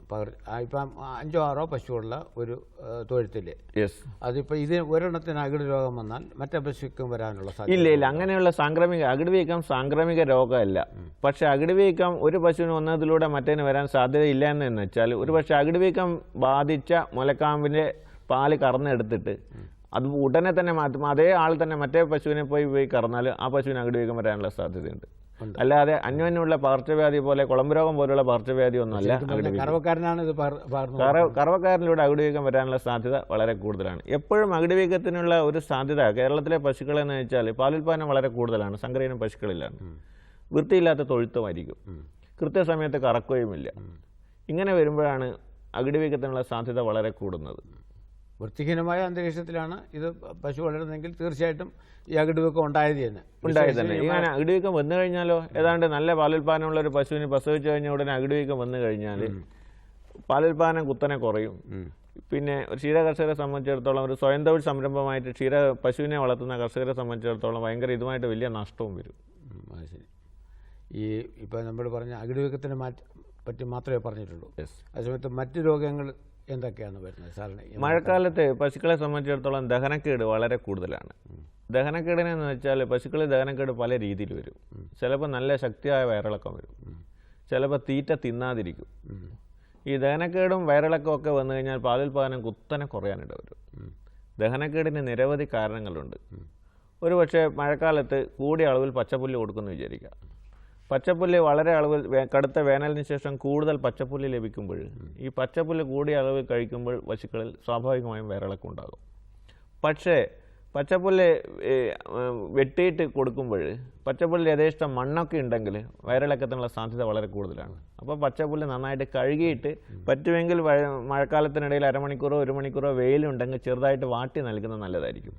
ഇപ്പം 5-6 പശുവുള്ള ഒരു തൊഴുത്തില് അതിപ്പോൾ ഇത് ഒരെണ്ണത്തിന് അകിട് രോഗം വന്നാൽ മറ്റേ പശുക്കും വരാനുള്ള സാധ്യത ഇല്ല. അങ്ങനെയുള്ള അകിട് വീക്കം സാംക്രമിക രോഗമല്ല. പക്ഷെ അകിട് വീക്കം ഒരു പശുവിന് വന്നതിലൂടെ മറ്റേന് വരാൻ സാധ്യതയില്ല എന്ന് വെച്ചാൽ ഒരു പക്ഷേ അകിട് വീക്കം ബാധിച്ച മുലക്കാമ്പിൻ്റെ പാല് കറന്നെടുത്തിട്ട് അത് ഉടനെ തന്നെ അതേ ആൾ തന്നെ മറ്റേ പശുവിനെ പോയി കറന്നാൽ ആ പശുവിന് അകിട് വീക്കം വരാനുള്ള സാധ്യതയുണ്ട്. അല്ലാതെ അന്യോന്യമുള്ള പകർച്ചവ്യാധി പോലെ കുളമ്പ് രോഗം പോലുള്ള പകർച്ചവ്യാധി ഒന്നുമല്ല. കറവക്കാരനാണ് ഇത് കറവക്കാരനിലൂടെ അകിടുവീക്കം വരാനുള്ള സാധ്യത വളരെ കൂടുതലാണ്. എപ്പോഴും അകിടുവീക്കത്തിനുള്ള ഒരു സാധ്യത കേരളത്തിലെ പശുക്കളെന്ന് വെച്ചാൽ പാലുൽപാദനം വളരെ കൂടുതലാണ്, സങ്കരയിനം പശുക്കളിലാണ്. വൃത്തിയില്ലാത്ത തൊഴുത്തുമായിരിക്കും, കൃത്യസമയത്ത് കറക്കുകയുമില്ല. ഇങ്ങനെ വരുമ്പോഴാണ് അകിടുവീക്കത്തിനുള്ള സാധ്യത വളരെ കൂടുന്നത്. വൃത്തിഹീനമായ അന്തരീക്ഷത്തിലാണ് ഇത് പശു വളരുന്നതെങ്കിൽ തീർച്ചയായിട്ടും ഈ അകിടുവീക്കം ഉണ്ടായത് തന്നെ. ഇങ്ങനെ അകിടുവീക്കം വന്നു കഴിഞ്ഞാലോ, ഏതാണ്ട് നല്ല പാലുൽപാദനമുള്ള ഒരു പശുവിന് പ്രസവിച്ചു കഴിഞ്ഞ ഉടനെ അകിടുവീക്കം വന്നു കഴിഞ്ഞാൽ പാലുൽപാദനം കുത്തനെ കുറയും. പിന്നെ ഒരു ക്ഷീര കർഷകരെ സംബന്ധിച്ചിടത്തോളം, ഒരു സ്വയം തൊഴിൽ സംരംഭമായിട്ട് പശുവിനെ വളർത്തുന്ന കർഷകരെ സംബന്ധിച്ചിടത്തോളം ഭയങ്കര ഇതുമായിട്ട് വലിയ നഷ്ടവും വരും. ശരി. ഈ ഇപ്പോൾ നമ്മൾ പറഞ്ഞ അകിടുവീക്കത്തിനെ പറ്റി മാത്രമേ പറഞ്ഞിട്ടുള്ളൂ. അതേസമയത്ത് മറ്റു രോഗങ്ങൾ എന്തൊക്കെയാണ് വരുന്നത് സാറിന്? മഴക്കാലത്ത് പശുക്കളെ സംബന്ധിച്ചിടത്തോളം ദഹനക്കേട് വളരെ കൂടുതലാണ്. ദഹനക്കേടിനെന്ന് വെച്ചാൽ പശുക്കളിൽ ദഹനക്കേട് പല രീതിയിൽ വരും. ചിലപ്പോൾ നല്ല ശക്തിയായ വയറിളക്കം വരും, ചിലപ്പോൾ തീറ്റ തിന്നാതിരിക്കും. ഈ ദഹനക്കേടും വയറിളക്കവും ഒക്കെ വന്നു കഴിഞ്ഞാൽ പാലുൽപാദനം കുത്തനെ കുറയാനിട വരും. ദഹനക്കേടിന് നിരവധി കാരണങ്ങളുണ്ട്. ഒരു പക്ഷേ മഴക്കാലത്ത് കൂടിയ അളവിൽ പച്ചപ്പുല്ല് കൊടുക്കുമെന്ന് വിചാരിക്കുക. പച്ചപ്പുല്ല് വളരെ അളവിൽ കടുത്ത വേനലിന് ശേഷം കൂടുതൽ പച്ചപ്പുല്ല് ലഭിക്കുമ്പോൾ, ഈ പച്ചപ്പുല്ല് കൂടിയ അളവിൽ കഴിക്കുമ്പോൾ പശുക്കളിൽ സ്വാഭാവികമായും വയറിളക്കം ഉണ്ടാകും. പക്ഷേ പച്ചപ്പുല്ല് വെട്ടിയിട്ട് കൊടുക്കുമ്പോൾ പച്ചപ്പുല്ല് യഥേഷ്ടം മണ്ണൊക്കെ ഉണ്ടെങ്കിൽ വയറിളക്കത്തിനുള്ള സാധ്യത വളരെ കൂടുതലാണ്. അപ്പോൾ പച്ചപ്പുല്ല് നന്നായിട്ട് കഴുകിയിട്ട് പറ്റുമെങ്കിൽ മഴക്കാലത്തിനിടയിൽ അരമണിക്കൂറോ 1 മണിക്കൂറോ വെയിലുണ്ടെങ്കിൽ ചെറുതായിട്ട് വാട്ടി നൽകുന്നത് നല്ലതായിരിക്കും.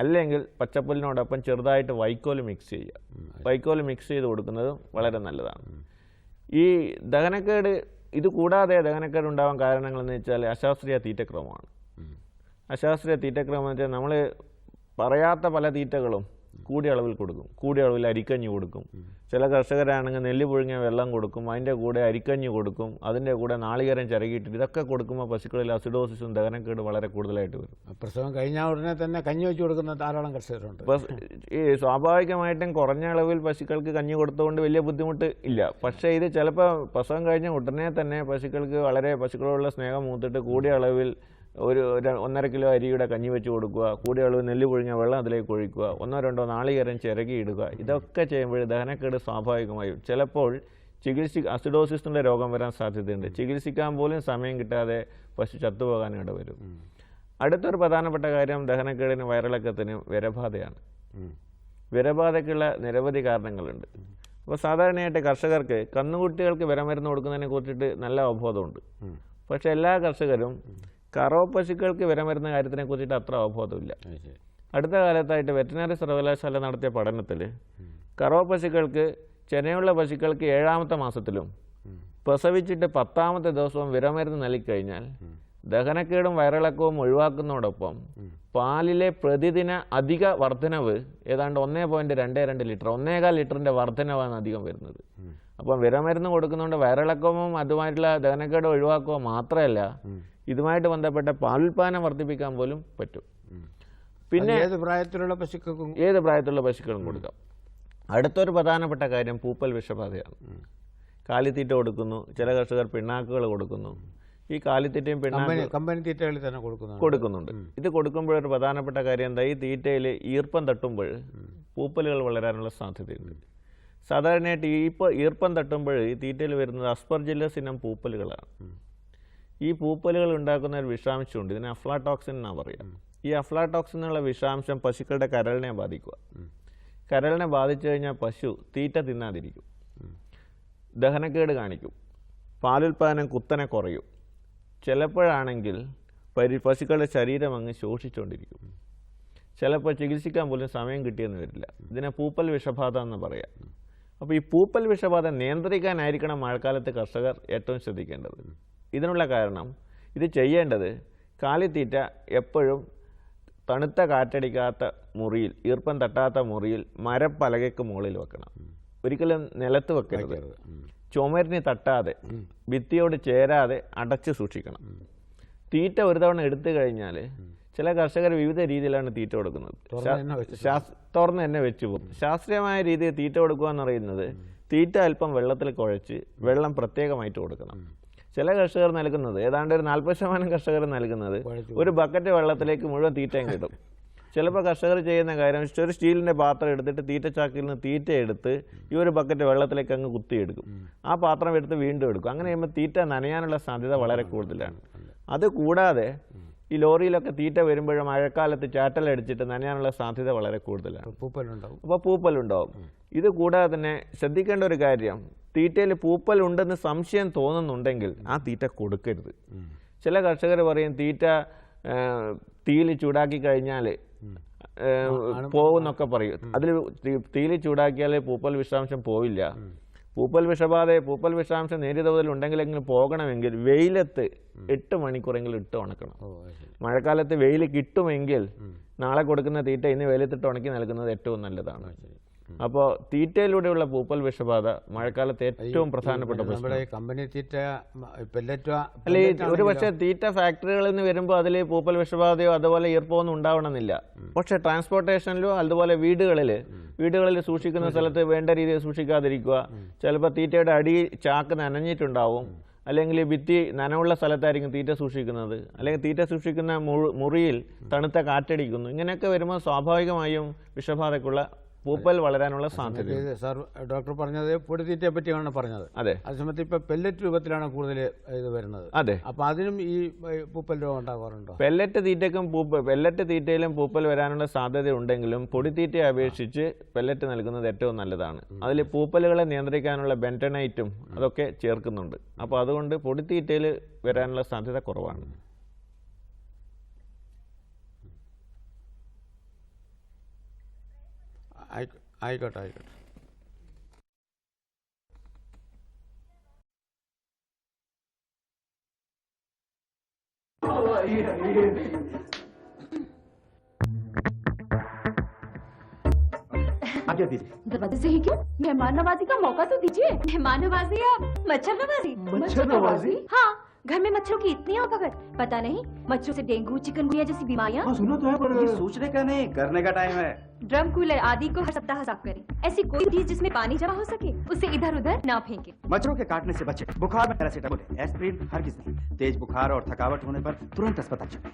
അല്ലെങ്കിൽ പച്ചപ്പുല്ലിനോടൊപ്പം ചെറുതായിട്ട് വൈക്കോല് മിക്സ് ചെയ്യുക. വൈക്കോല് മിക്സ് ചെയ്ത് കൊടുക്കുന്നത് വളരെ നല്ലതാണ്. ഈ ദഹനക്കേട്, ഇത് കൂടാതെ ദഹനക്കേട് ഉണ്ടാവാൻ കാരണങ്ങളെന്ന് വെച്ചാൽ അശാസ്ത്രീയ തീറ്റക്രമമാണ്. അശാസ്ത്രീയ തീറ്റക്രമം എന്ന് വെച്ചാൽ നമ്മൾ പറയാത്ത പല തീറ്റകളും കൂടിയ അളവിൽ കൊടുക്കും. കൂടിയ അളവിൽ അരിക്കഞ്ഞി കൊടുക്കും. ചില കർഷകരാണെങ്കിൽ നെല്ല് പുഴുങ്ങിയ വെള്ളം കൊടുക്കും, അതിൻ്റെ കൂടെ അരിക്കഞ്ഞി കൊടുക്കും, അതിൻ്റെ കൂടെ നാളികേരം ചിരകിയിട്ടിട്ട് ഇതൊക്കെ കൊടുക്കുമ്പോൾ പശുക്കളിൽ അസിഡോസിസും ദഹനക്കേട് വളരെ കൂടുതലായിട്ട് വരും. പ്രസവം കഴിഞ്ഞാൽ ഉടനെ തന്നെ കഞ്ഞി വെച്ച് കൊടുക്കുന്ന ധാരാളം കർഷകരുണ്ട്. ഈ സ്വാഭാവികമായിട്ടും കുറഞ്ഞ അളവിൽ പശുക്കൾക്ക് കഞ്ഞി കൊടുത്തുകൊണ്ട് വലിയ ബുദ്ധിമുട്ട് ഇല്ല. പക്ഷേ ഇത് ചിലപ്പോൾ പ്രസവം കഴിഞ്ഞ ഉടനെ തന്നെ പശുക്കളോടുള്ള സ്നേഹം മൂത്തിട്ട് കൂടിയ അളവിൽ ഒരു 1.5 കിലോ അരിയുടെ കഞ്ഞി വെച്ച് കൊടുക്കുക, കൂടിയ അളവ് നെല്ല് പുഴുങ്ങിയ വെള്ളം അതിലേക്ക് ഒഴിക്കുക, 1-2 നാളികേരം ചിരകിയിടുക. ഇതൊക്കെ ചെയ്യുമ്പോൾ ദഹനക്കേട് സ്വാഭാവികമായും ചിലപ്പോൾ അസിഡോസിസിൻ്റെ രോഗം വരാൻ സാധ്യതയുണ്ട്. ചികിത്സിക്കാൻ പോലും സമയം കിട്ടാതെ പശു ചത്തുപോകാനിട വരും. അടുത്തൊരു പ്രധാനപ്പെട്ട കാര്യം ദഹനക്കേടിനും വയറിളക്കത്തിനും വിരബാധയാണ്. വിരബാധയ്ക്കുള്ള നിരവധി കാരണങ്ങളുണ്ട്. അപ്പോൾ സാധാരണയായിട്ട് കർഷകർക്ക് കന്നുകുട്ടികൾക്ക് വിരമരുന്ന് കൊടുക്കുന്നതിനെ കുറിച്ചിട്ട് നല്ല അവബോധമുണ്ട്. പക്ഷെ എല്ലാ കർഷകരും കറവ പശുക്കൾക്ക് വിരമരുന്ന കാര്യത്തിനെ കുറിച്ചിട്ട് അത്ര അവബോധമില്ല. അടുത്ത കാലത്തായിട്ട് വെറ്ററിനറി സർവകലാശാല നടത്തിയ പഠനത്തിൽ കറവ പശുക്കൾക്ക്, ചെനയുള്ള പശുക്കൾക്ക് 7ാമത്തെ മാസത്തിലും പ്രസവിച്ചിട്ട് 10ാമത്തെ ദിവസവും വിരമരുന്ന് നൽകിക്കഴിഞ്ഞാൽ ദഹനക്കേടും വയറിളക്കവും ഒഴിവാക്കുന്നതോടൊപ്പം പാലിലെ പ്രതിദിന അധിക വർധനവ് ഏതാണ്ട് 1.22 ലിറ്റർ, 1.25 ലിറ്ററിൻ്റെ വർധനവാണ് അധികം വരുന്നത്. അപ്പം വിരമരുന്ന് കൊടുക്കുന്നതുകൊണ്ട് വയറിളക്കവും അതുമായിട്ടുള്ള ദഹനക്കേട് ഒഴിവാക്കുക മാത്രമല്ല, ഇതുമായിട്ട് ബന്ധപ്പെട്ട പാലുൽപാദനം വർദ്ധിപ്പിക്കാൻ പോലും പറ്റും. പിന്നെ ഏത് പ്രായത്തിലുള്ള പശുക്കളും കൊടുക്കാം. അടുത്തൊരു പ്രധാനപ്പെട്ട കാര്യം പൂപ്പൽ വിഷബാധയാണ്. കാലിത്തീറ്റ കൊടുക്കുന്നു, ചില കർഷകർ പിണ്ണാക്കുകൾ കൊടുക്കുന്നു. ഈ കാലിത്തീറ്റയും കമ്പനി തീറ്റകളിൽ തന്നെ കൊടുക്കുന്നുണ്ട്. ഇത് കൊടുക്കുമ്പോഴൊരു പ്രധാനപ്പെട്ട കാര്യം എന്താ, ഈ തീറ്റയിൽ ഈർപ്പം തട്ടുമ്പോൾ പൂപ്പലുകൾ വളരാനുള്ള സാധ്യതയുണ്ട്. സാധാരണയായിട്ട് ഈർപ്പം തട്ടുമ്പോൾ ഈ തീറ്റയിൽ വരുന്നത് അസ്പർജില്ലസ് ഇനം പൂപ്പലുകളാണ്. ഈ പൂപ്പലുകൾ ഉണ്ടാക്കുന്ന ഒരു വിഷാംശമുണ്ട്, ഇതിനെ അഫ്ലാടോക്സിൻ എന്നാണ് പറയുക. ഈ അഫ്ലാടോക്സിൻ എന്നുള്ള വിഷാംശം പശുക്കളുടെ കരളിനെ ബാധിക്കുക. കരളിനെ ബാധിച്ചു കഴിഞ്ഞാൽ പശു തീറ്റ തിന്നാതിരിക്കും, ദഹനക്കേട് കാണിക്കും, പാലുൽപാദനം കുത്തനെ കുറയും. ചിലപ്പോഴാണെങ്കിൽ പശുക്കളുടെ ശരീരം അങ്ങ് ശോഷിച്ചുകൊണ്ടിരിക്കും. ചിലപ്പോൾ ചികിത്സിക്കാൻ പോലും സമയം കിട്ടിയെന്ന് വരില്ല. ഇതിനെ പൂപ്പൽ വിഷബാധ എന്ന് പറയാം. അപ്പോൾ ഈ പൂപ്പൽ വിഷബാധ നിയന്ത്രിക്കാനായിരിക്കണം മഴക്കാലത്ത് കർഷകർ ഏറ്റവും ശ്രദ്ധിക്കേണ്ടത്. ഇതിനുള്ള കാരണം, ഇത് ചെയ്യേണ്ടത് കാലിത്തീറ്റ എപ്പോഴും തണുത്ത കാറ്റടിക്കാത്ത മുറിയിൽ, ഈർപ്പം തട്ടാത്ത മുറിയിൽ മരപ്പലകയ്ക്ക് മുകളിൽ വെക്കണം. ഒരിക്കലും നിലത്ത് വെക്കരുത്. ചുമരിന് തട്ടാതെ, ഭിത്തിയോട് ചേരാതെ അടച്ച് സൂക്ഷിക്കണം. തീറ്റ ഒരു തവണ എടുത്തു കഴിഞ്ഞാൽ ചില കർഷകർ വിവിധ രീതിയിലാണ് തീറ്റ കൊടുക്കുന്നത്. തുറന്ന് തന്നെ വെച്ചു പോകും. ശാസ്ത്രീയമായ രീതിയിൽ തീറ്റ കൊടുക്കുക എന്ന് പറയുന്നത് തീറ്റ അല്പം വെള്ളത്തിൽ കുഴച്ച് വെള്ളം പ്രത്യേകമായിട്ട് കൊടുക്കണം. ചില കർഷകർ നൽകുന്നത്, ഏതാണ്ട് ഒരു 40% കർഷകർ നൽകുന്നത് ഒരു ബക്കറ്റ് വെള്ളത്തിലേക്ക് മുഴുവൻ തീറ്റയും കിട്ടും. ചിലപ്പോൾ കർഷകർ ചെയ്യുന്ന കാര്യം ഒരു സ്റ്റീലിൻ്റെ പാത്രം എടുത്തിട്ട് തീറ്റച്ചാക്കിൽ നിന്ന് തീറ്റ എടുത്ത് ഈ ഒരു ബക്കറ്റ് വെള്ളത്തിലേക്ക് അങ്ങ് കുത്തിയെടുക്കും. ആ പാത്രം എടുത്ത് വീണ്ടും എടുക്കും. അങ്ങനെ ചെയ്യുമ്പോൾ തീറ്റ നനയാനുള്ള സാധ്യത വളരെ കൂടുതലാണ്. അത് കൂടാതെ ഈ ലോറിയിലൊക്കെ തീറ്റ വരുമ്പോഴും മഴക്കാലത്ത് ചാറ്റലടിച്ചിട്ട് നനയാനുള്ള സാധ്യത വളരെ കൂടുതലാണ്. അപ്പോൾ പൂപ്പലുണ്ടാവും. ഇത് കൂടാതെ തന്നെ ശ്രദ്ധിക്കേണ്ട ഒരു കാര്യം, തീറ്റയിൽ പൂപ്പലുണ്ടെന്ന് സംശയം തോന്നുന്നുണ്ടെങ്കിൽ ആ തീറ്റ കൊടുക്കരുത്. ചില കർഷകർ പറയും തീറ്റ തീയിൽ ചൂടാക്കി കഴിഞ്ഞാൽ പോകുന്നൊക്കെ പറയും. അതിൽ തീയിൽ ചൂടാക്കിയാൽ പൂപ്പൽ വിഷാംശം പോവില്ല. പൂപ്പൽ വിഷാംശം നേരിയ തോതിൽ ഉണ്ടെങ്കിലെങ്കിലും പോകണമെങ്കിൽ വെയിലത്ത് 8 മണിക്കൂറെങ്കിലും ഇട്ട് ഉണക്കണം. മഴക്കാലത്ത് വെയിൽ കിട്ടുമെങ്കിൽ നാളെ കൊടുക്കുന്ന തീറ്റ ഇന്ന് വെയിലത്തിട്ട് ഉണക്കി നൽകുന്നത് ഏറ്റവും നല്ലതാണ്. അപ്പോൾ തീറ്റയിലൂടെയുള്ള പൂപ്പൽ വിഷബാധ മഴക്കാലത്ത് ഏറ്റവും പ്രധാനപ്പെട്ട ഒരു പക്ഷേ തീറ്റ ഫാക്ടറികളിൽ നിന്ന് വരുമ്പോൾ അതിൽ പൂപ്പൽ വിഷബാധയോ അതുപോലെ ഈർപ്പമൊന്നും ഉണ്ടാവണമെന്നില്ല. പക്ഷെ ട്രാൻസ്പോർട്ടേഷനിലോ അതുപോലെ വീടുകളിൽ സൂക്ഷിക്കുന്ന സ്ഥലത്ത് വേണ്ട രീതിയിൽ സൂക്ഷിക്കാതിരിക്കുക. ചിലപ്പോൾ തീറ്റയുടെ അടി ചാക്ക് നനഞ്ഞിട്ടുണ്ടാവും, അല്ലെങ്കിൽ ഭിത്തി നനവുള്ള സ്ഥലത്തായിരിക്കും തീറ്റ സൂക്ഷിക്കുന്നത്, അല്ലെങ്കിൽ തീറ്റ സൂക്ഷിക്കുന്ന മുറിയിൽ തണുത്ത കാറ്റടിക്കുന്നു. ഇങ്ങനെയൊക്കെ വരുമ്പോൾ സ്വാഭാവികമായും വിഷബാധയ്ക്കുള്ള പൂപ്പൽ വളരാനുള്ള സാധ്യത. സാർ ഡോക്ടർ പറഞ്ഞത് പൊടിത്തീറ്റയെ പറ്റിയാണ് പറഞ്ഞത്. അതെ. അതേസമയത്ത് ഇപ്പൊ പെല്ലറ്റ് രൂപത്തിലാണ് കൂടുതൽ ഇത് വരുന്നത്. അതെ. അപ്പൊ അതിനും ഈ പൂപ്പൽ രോഗം ഉണ്ടാകാറുണ്ടോ? പെല്ലറ്റ് തീറ്റയിലും പൂപ്പൽ വരാനുള്ള സാധ്യത ഉണ്ടെങ്കിലും പൊടിത്തീറ്റയെ അപേക്ഷിച്ച് പെല്ലറ്റ് നൽകുന്നത് ഏറ്റവും നല്ലതാണ്. അതിൽ പൂപ്പലുകളെ നിയന്ത്രിക്കാനുള്ള ബെൻറ്റനൈറ്റും അതൊക്കെ ചേർക്കുന്നുണ്ട്. അപ്പോൾ അതുകൊണ്ട് പൊടിത്തീറ്റയിൽ വരാനുള്ള സാധ്യത കുറവാണ്. ആയിക്കോട്ടെ. दरवाजे से ही क्यों? मेहमान नवाजी का मौका तो दीजिए। मेहमान नवाजी या मच्छर नवाजी? मच्छर नवाजी? हाँ, घर में मच्छरों की इतनी आवभगत, पता नहीं मच्छरों से डेंगू चिकनगुनिया जैसी बीमारियां। सुना तो है पर सोचने का नहीं, करने का टाइम है। ड्रम कूलर आदि को हर सप्ताह साफ करें। ऐसी कोई चीज जिसमें पानी जमा हो सके उसे इधर उधर ना फेंके। मच्छरों के काटने से बचे। बुखार में पैरासीटामोल, एस्प्रिन हर किसी नहीं। तेज बुखार और थकावट होने पर तुरंत अस्पताल चलें।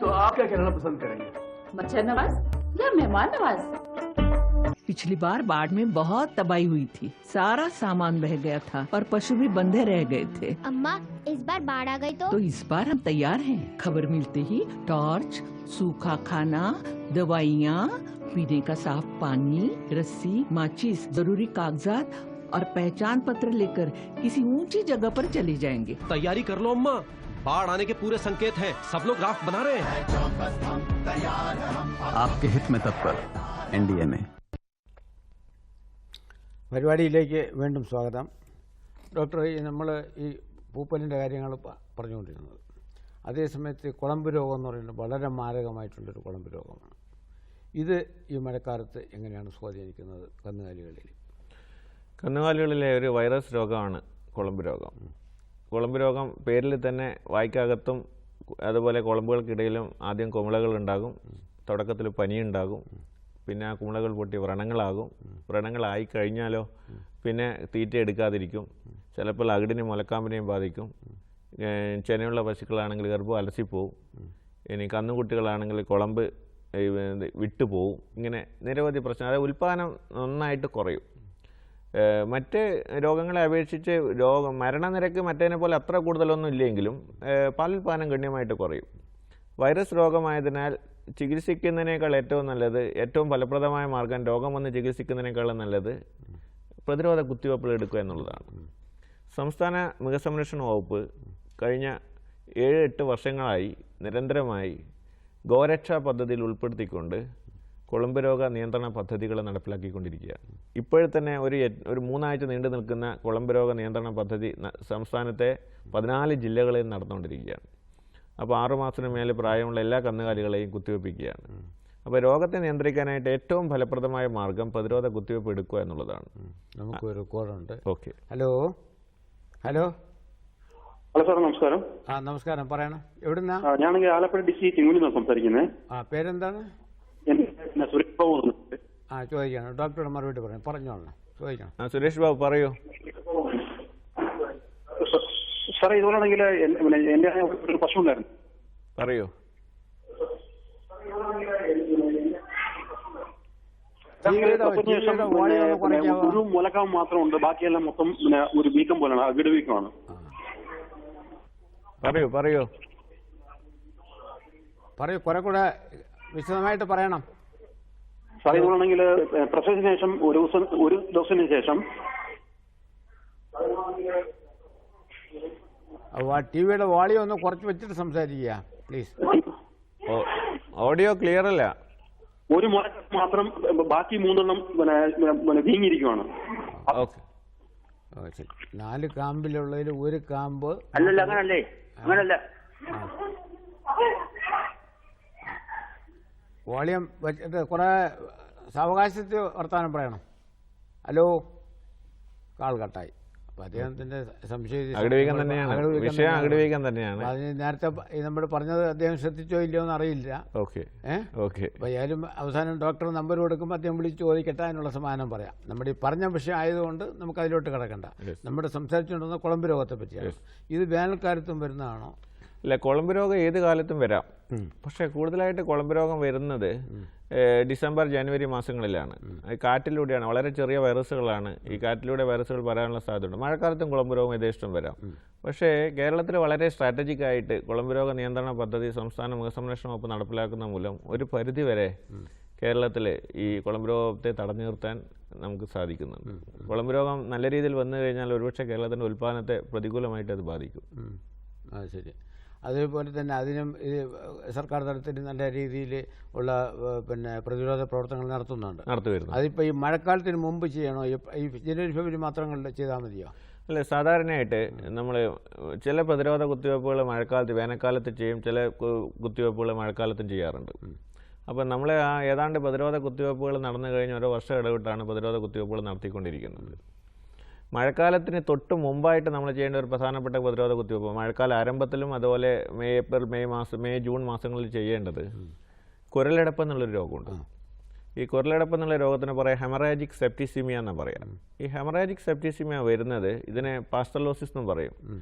तो आप क्या कहना पसंद करेंगे, मच्छर नवाज या मेहमान नवाज? पिछली बार बाढ़ में बहुत तबाही हुई थी, सारा सामान बह गया था और पशु भी बंधे रह गए थे। अम्मा, इस बार बाढ़ आ गई तो इस बार हम तैयार हैं। खबर मिलते ही टॉर्च, सूखा खाना, दवाइयाँ, पीने का साफ पानी, रस्सी, माचिस, जरूरी कागजात और पहचान पत्र लेकर किसी ऊंची जगह पर चले जाएंगे। तैयारी कर लो अम्मा, बाढ़ आने के पूरे संकेत हैं। सब लोग राफ्ट बना रहे हैं। आपके हित में तत्पर एनडीए में। പരിപാടിയിലേക്ക് വീണ്ടും സ്വാഗതം. ഡോക്ടർ, നമ്മൾ ഈ പൂപ്പലിൻ്റെ കാര്യങ്ങൾ പറഞ്ഞുകൊണ്ടിരുന്നത്, അതേസമയത്ത് കുളമ്പ് രോഗം എന്ന് പറയുന്നത് വളരെ മാരകമായിട്ടുള്ളൊരു കുളമ്പ് രോഗമാണ്. ഇത് ഈ മഴക്കാലത്ത് എങ്ങനെയാണ് സ്വാധീനിക്കുന്നത് കന്നുകാലികളിലെ ഒരു വൈറസ് രോഗമാണ് കുളമ്പ് രോഗം. കുളമ്പ് രോഗം പേരിൽ തന്നെ വായ്ക്കകത്തും അതുപോലെ കുളമ്പുകൾക്കിടയിലും ആദ്യം കുമിളകൾ ഉണ്ടാകും, തുടക്കത്തിൽ പനിയുണ്ടാകും, പിന്നെ ആ കുമിളകൾ പൊട്ടി വ്രണങ്ങളാകും. വ്രണങ്ങളായി കഴിഞ്ഞാലോ പിന്നെ തീറ്റ എടുക്കാതിരിക്കും, ചിലപ്പോൾ അകിടിനെയും മുലക്കാമ്പിനെയും ബാധിക്കും. ചെനയുള്ള പശുക്കളാണെങ്കിൽ ഗർഭം അലസിപ്പോവും. ഇനി കന്നുകുട്ടികളാണെങ്കിൽ കുളമ്പ് വിട്ടുപോവും. ഇങ്ങനെ നിരവധി പ്രശ്നം, അതായത് ഉൽപ്പാദനം നന്നായിട്ട് കുറയും. മറ്റ് രോഗങ്ങളെ അപേക്ഷിച്ച് മരണനിരക്ക് മറ്റേതിനെ പോലെ അത്ര കൂടുതലൊന്നും ഇല്ലെങ്കിലും പാലുൽപാദനം ഗണ്യമായിട്ട് കുറയും. വൈറസ് രോഗമായതിനാൽ ചികിത്സിക്കുന്നതിനേക്കാൾ ഏറ്റവും നല്ലത്, ഏറ്റവും ഫലപ്രദമായ മാർഗം രോഗം വന്ന് ചികിത്സിക്കുന്നതിനേക്കാളും നല്ലത് പ്രതിരോധ കുത്തിവയ്പ്പുകൾ എടുക്കുക എന്നുള്ളതാണ്. സംസ്ഥാന മൃഗസംരക്ഷണ വകുപ്പ് കഴിഞ്ഞ 7-8 വർഷങ്ങളായി നിരന്തരമായി ഗോരക്ഷാ പദ്ധതിയിൽ ഉൾപ്പെടുത്തിക്കൊണ്ട് കുളമ്പ് രോഗ നിയന്ത്രണ പദ്ധതികൾ നടപ്പിലാക്കിക്കൊണ്ടിരിക്കുകയാണ്. ഇപ്പോഴത്തന്നെ ഒരു 3 ആഴ്ച നീണ്ടു നിൽക്കുന്ന കുളമ്പ് രോഗ നിയന്ത്രണ പദ്ധതി സംസ്ഥാനത്തെ 14 ജില്ലകളിൽ നടന്നുകൊണ്ടിരിക്കുകയാണ്. അപ്പോൾ 6 മാസത്തിന് മേലെ പ്രായമുള്ള എല്ലാ കന്നുകാലികളെയും കുത്തിവയ്പ്പിക്കുകയാണ്. അപ്പോൾ രോഗത്തെ നിയന്ത്രിക്കാനായിട്ട് ഏറ്റവും ഫലപ്രദമായ മാർഗം പ്രതിരോധ കുത്തിവയ്പ്പ് എടുക്കുക എന്നുള്ളതാണ്. നമുക്കൊരു കോളുണ്ട്. ഓക്കെ. ഹലോ ഹലോ സാർ, നമസ്കാരം. നമസ്കാരം, പറയണം. എവിടുന്നാ? ഞാനെങ്കിൽ ആലപ്പുഴ ഡിസ്ട്രിക്ട് ചെങ്ങന്നൂരിൽ നിന്നാണ് സംസാരിക്കുന്നത്. പേരെന്താണ്? സുരേഷ് ബാബു. ചോദിക്കണം, ഡോക്ടറുടെ മറുപടി പറഞ്ഞോളണം, ചോദിക്കണം. സുരേഷ് ബാബു പറയൂ. സാറേ, ഇതുപോലാണെങ്കിൽ എന്റെ ഒരു പശു ഉണ്ടായിരുന്നു. പറയൂ. ടിവിയുടെ വോളിയം ഒന്ന് കുറയ്ക്കാവോ? ഒരു മുലക്കാം മാത്രമുണ്ട്, ബാക്കിയെല്ലാം മൊത്തം പിന്നെ ഒരു വീക്കം പോലെയാണ്, അകിട് വീക്കമാണ്. പറയൂ കുറെ കൂടെ വിശദമായിട്ട് പറയണം. സാർ ഇതുകൊണ്ടാണെങ്കിൽ പ്രസവത്തിന് ശേഷം ഒരു ദിവസത്തിന് ശേഷം ടിവിയുടെ വോളിയം ഒന്ന് കുറച്ച് വെച്ചിട്ട് സംസാരിക്കുക പ്ലീസ്. ഓഡിയോ ക്ലിയർ അല്ല. ഒരു മുലക്കം മാത്രം, ബാക്കി 3 പിന്നെ വീങ്ങിയിരിക്കുവാണ്. ശരി, 4 കാമ്പിലുള്ളതിൽ ഒരു കാമ്പ് അല്ലല്ല, അങ്ങനല്ല. വോളിയം വെച്ചിട്ട് കുറെ സാവകാശത്തിൽ വർത്താനം പറയണം. ഹലോ, കാൾ കട്ടായി. അപ്പൊ അദ്ദേഹത്തിന്റെ സംശയം അതിന് നേരത്തെ നമ്മൾ പറഞ്ഞത് അദ്ദേഹം ശ്രദ്ധിച്ചോ ഇല്ലയോ എന്ന് അറിയില്ല. അപ്പൊ ഏതായാലും അവസാനം ഡോക്ടർ നമ്പർ കൊടുക്കുമ്പോൾ അദ്ദേഹം വിളിച്ച് ചോദിക്കട്ടെ, അതിനുള്ള സമാധാനം പറയാം. നമ്മുടെ ഈ പറഞ്ഞ വിഷയം ആയതുകൊണ്ട് നമുക്ക് അതിലോട്ട് കിടക്കണ്ട. നമ്മുടെ സംസാരിച്ചുകൊണ്ടിരുന്ന കുളമ്പ് രോഗത്തെ പറ്റിയാണ്. ഇത് വേനൽക്കാലത്തും വരുന്നതാണോ? ഇല്ല, കുളമ്പ് രോഗം ഏത് കാലത്തും വരാം. പക്ഷേ കൂടുതലായിട്ട് കുളമ്പ് രോഗം വരുന്നത് ഡിസംബർ ജനുവരി മാസങ്ങളിലാണ്. കാറ്റിലൂടെയാണ്. വളരെ ചെറിയ വൈറസുകളാണ്. ഈ കാറ്റിലൂടെ വൈറസുകൾ വരാനുള്ള സാധ്യതയുണ്ട്. മഴക്കാലത്തും കുളമ്പ് രോഗം യഥേഷ്ടം വരാം. പക്ഷേ കേരളത്തിൽ വളരെ സ്ട്രാറ്റജിക് ആയിട്ട് കുളമ്പ് രോഗ നിയന്ത്രണ പദ്ധതി സംസ്ഥാന മൃഗസംരക്ഷണ വകുപ്പ് നടപ്പിലാക്കുന്ന മൂലം ഒരു പരിധിവരെ കേരളത്തിൽ ഈ കുളമ്പ് രോഗത്തെ തടഞ്ഞു നിർത്താൻ നമുക്ക് സാധിക്കുന്നുണ്ട്. കുളമ്പ് രോഗം നല്ല രീതിയിൽ വന്നു കഴിഞ്ഞാൽ ഒരുപക്ഷെ കേരളത്തിൻ്റെ ഉൽപ്പാദനത്തെ പ്രതികൂലമായിട്ട് അത് ബാധിക്കും. ശരി. അതേപോലെ തന്നെ അതിനും സർക്കാർ തലത്തിൽ നല്ല രീതിയിൽ ഉള്ള പിന്നെ പ്രതിരോധ പ്രവർത്തനങ്ങൾ നടത്തുന്നുണ്ട്. അതിപ്പോൾ ഈ മഴക്കാലത്തിന് മുമ്പ് ചെയ്യണോ? ഈ ജനുവരി ഫെബ്രുവരി മാത്രം ചെയ്താൽ മതിയോ? അല്ല, സാധാരണയായിട്ട് നമ്മൾ ചില പ്രതിരോധ കുത്തിവയ്പ്പുകൾ മഴക്കാലത്ത് വേനൽക്കാലത്ത് ചെയ്യും, ചില കുത്തിവയ്പ്പുകൾ മഴക്കാലത്തും ചെയ്യാറുണ്ട്. അപ്പം നമ്മൾ ഏതാണ്ട് പ്രതിരോധ കുത്തിവയ്പ്പുകൾ നടന്നു കഴിഞ്ഞ് ഓരോ വർഷം ഇടവിട്ടാണ് പ്രതിരോധ കുത്തിവയ്പ്പുകൾ നടത്തിക്കൊണ്ടിരിക്കുന്നത്. മഴക്കാലത്തിന് തൊട്ട് മുമ്പായിട്ട് നമ്മൾ ചെയ്യേണ്ട ഒരു പ്രധാനപ്പെട്ട പ്രതിരോധ കുത്തിവയ്പ്പ് മഴക്കാല ആരംഭത്തിലും അതുപോലെ മെയ് ജൂൺ മാസങ്ങളിൽ ചെയ്യേണ്ടത് കുരലടപ്പ് എന്നുള്ളൊരു രോഗമുണ്ട്. ഈ കുരലടപ്പ് എന്നുള്ള രോഗത്തിന് പറയാം ഹെമറാജിക് സെപ്റ്റിസിമിയ എന്ന് പറയാം. ഈ ഹെമറാജിക് സെപ്റ്റിസിമിയ വരുന്നത് ഇതിനെ പാസ്റ്റലോസിസ് എന്നും പറയും.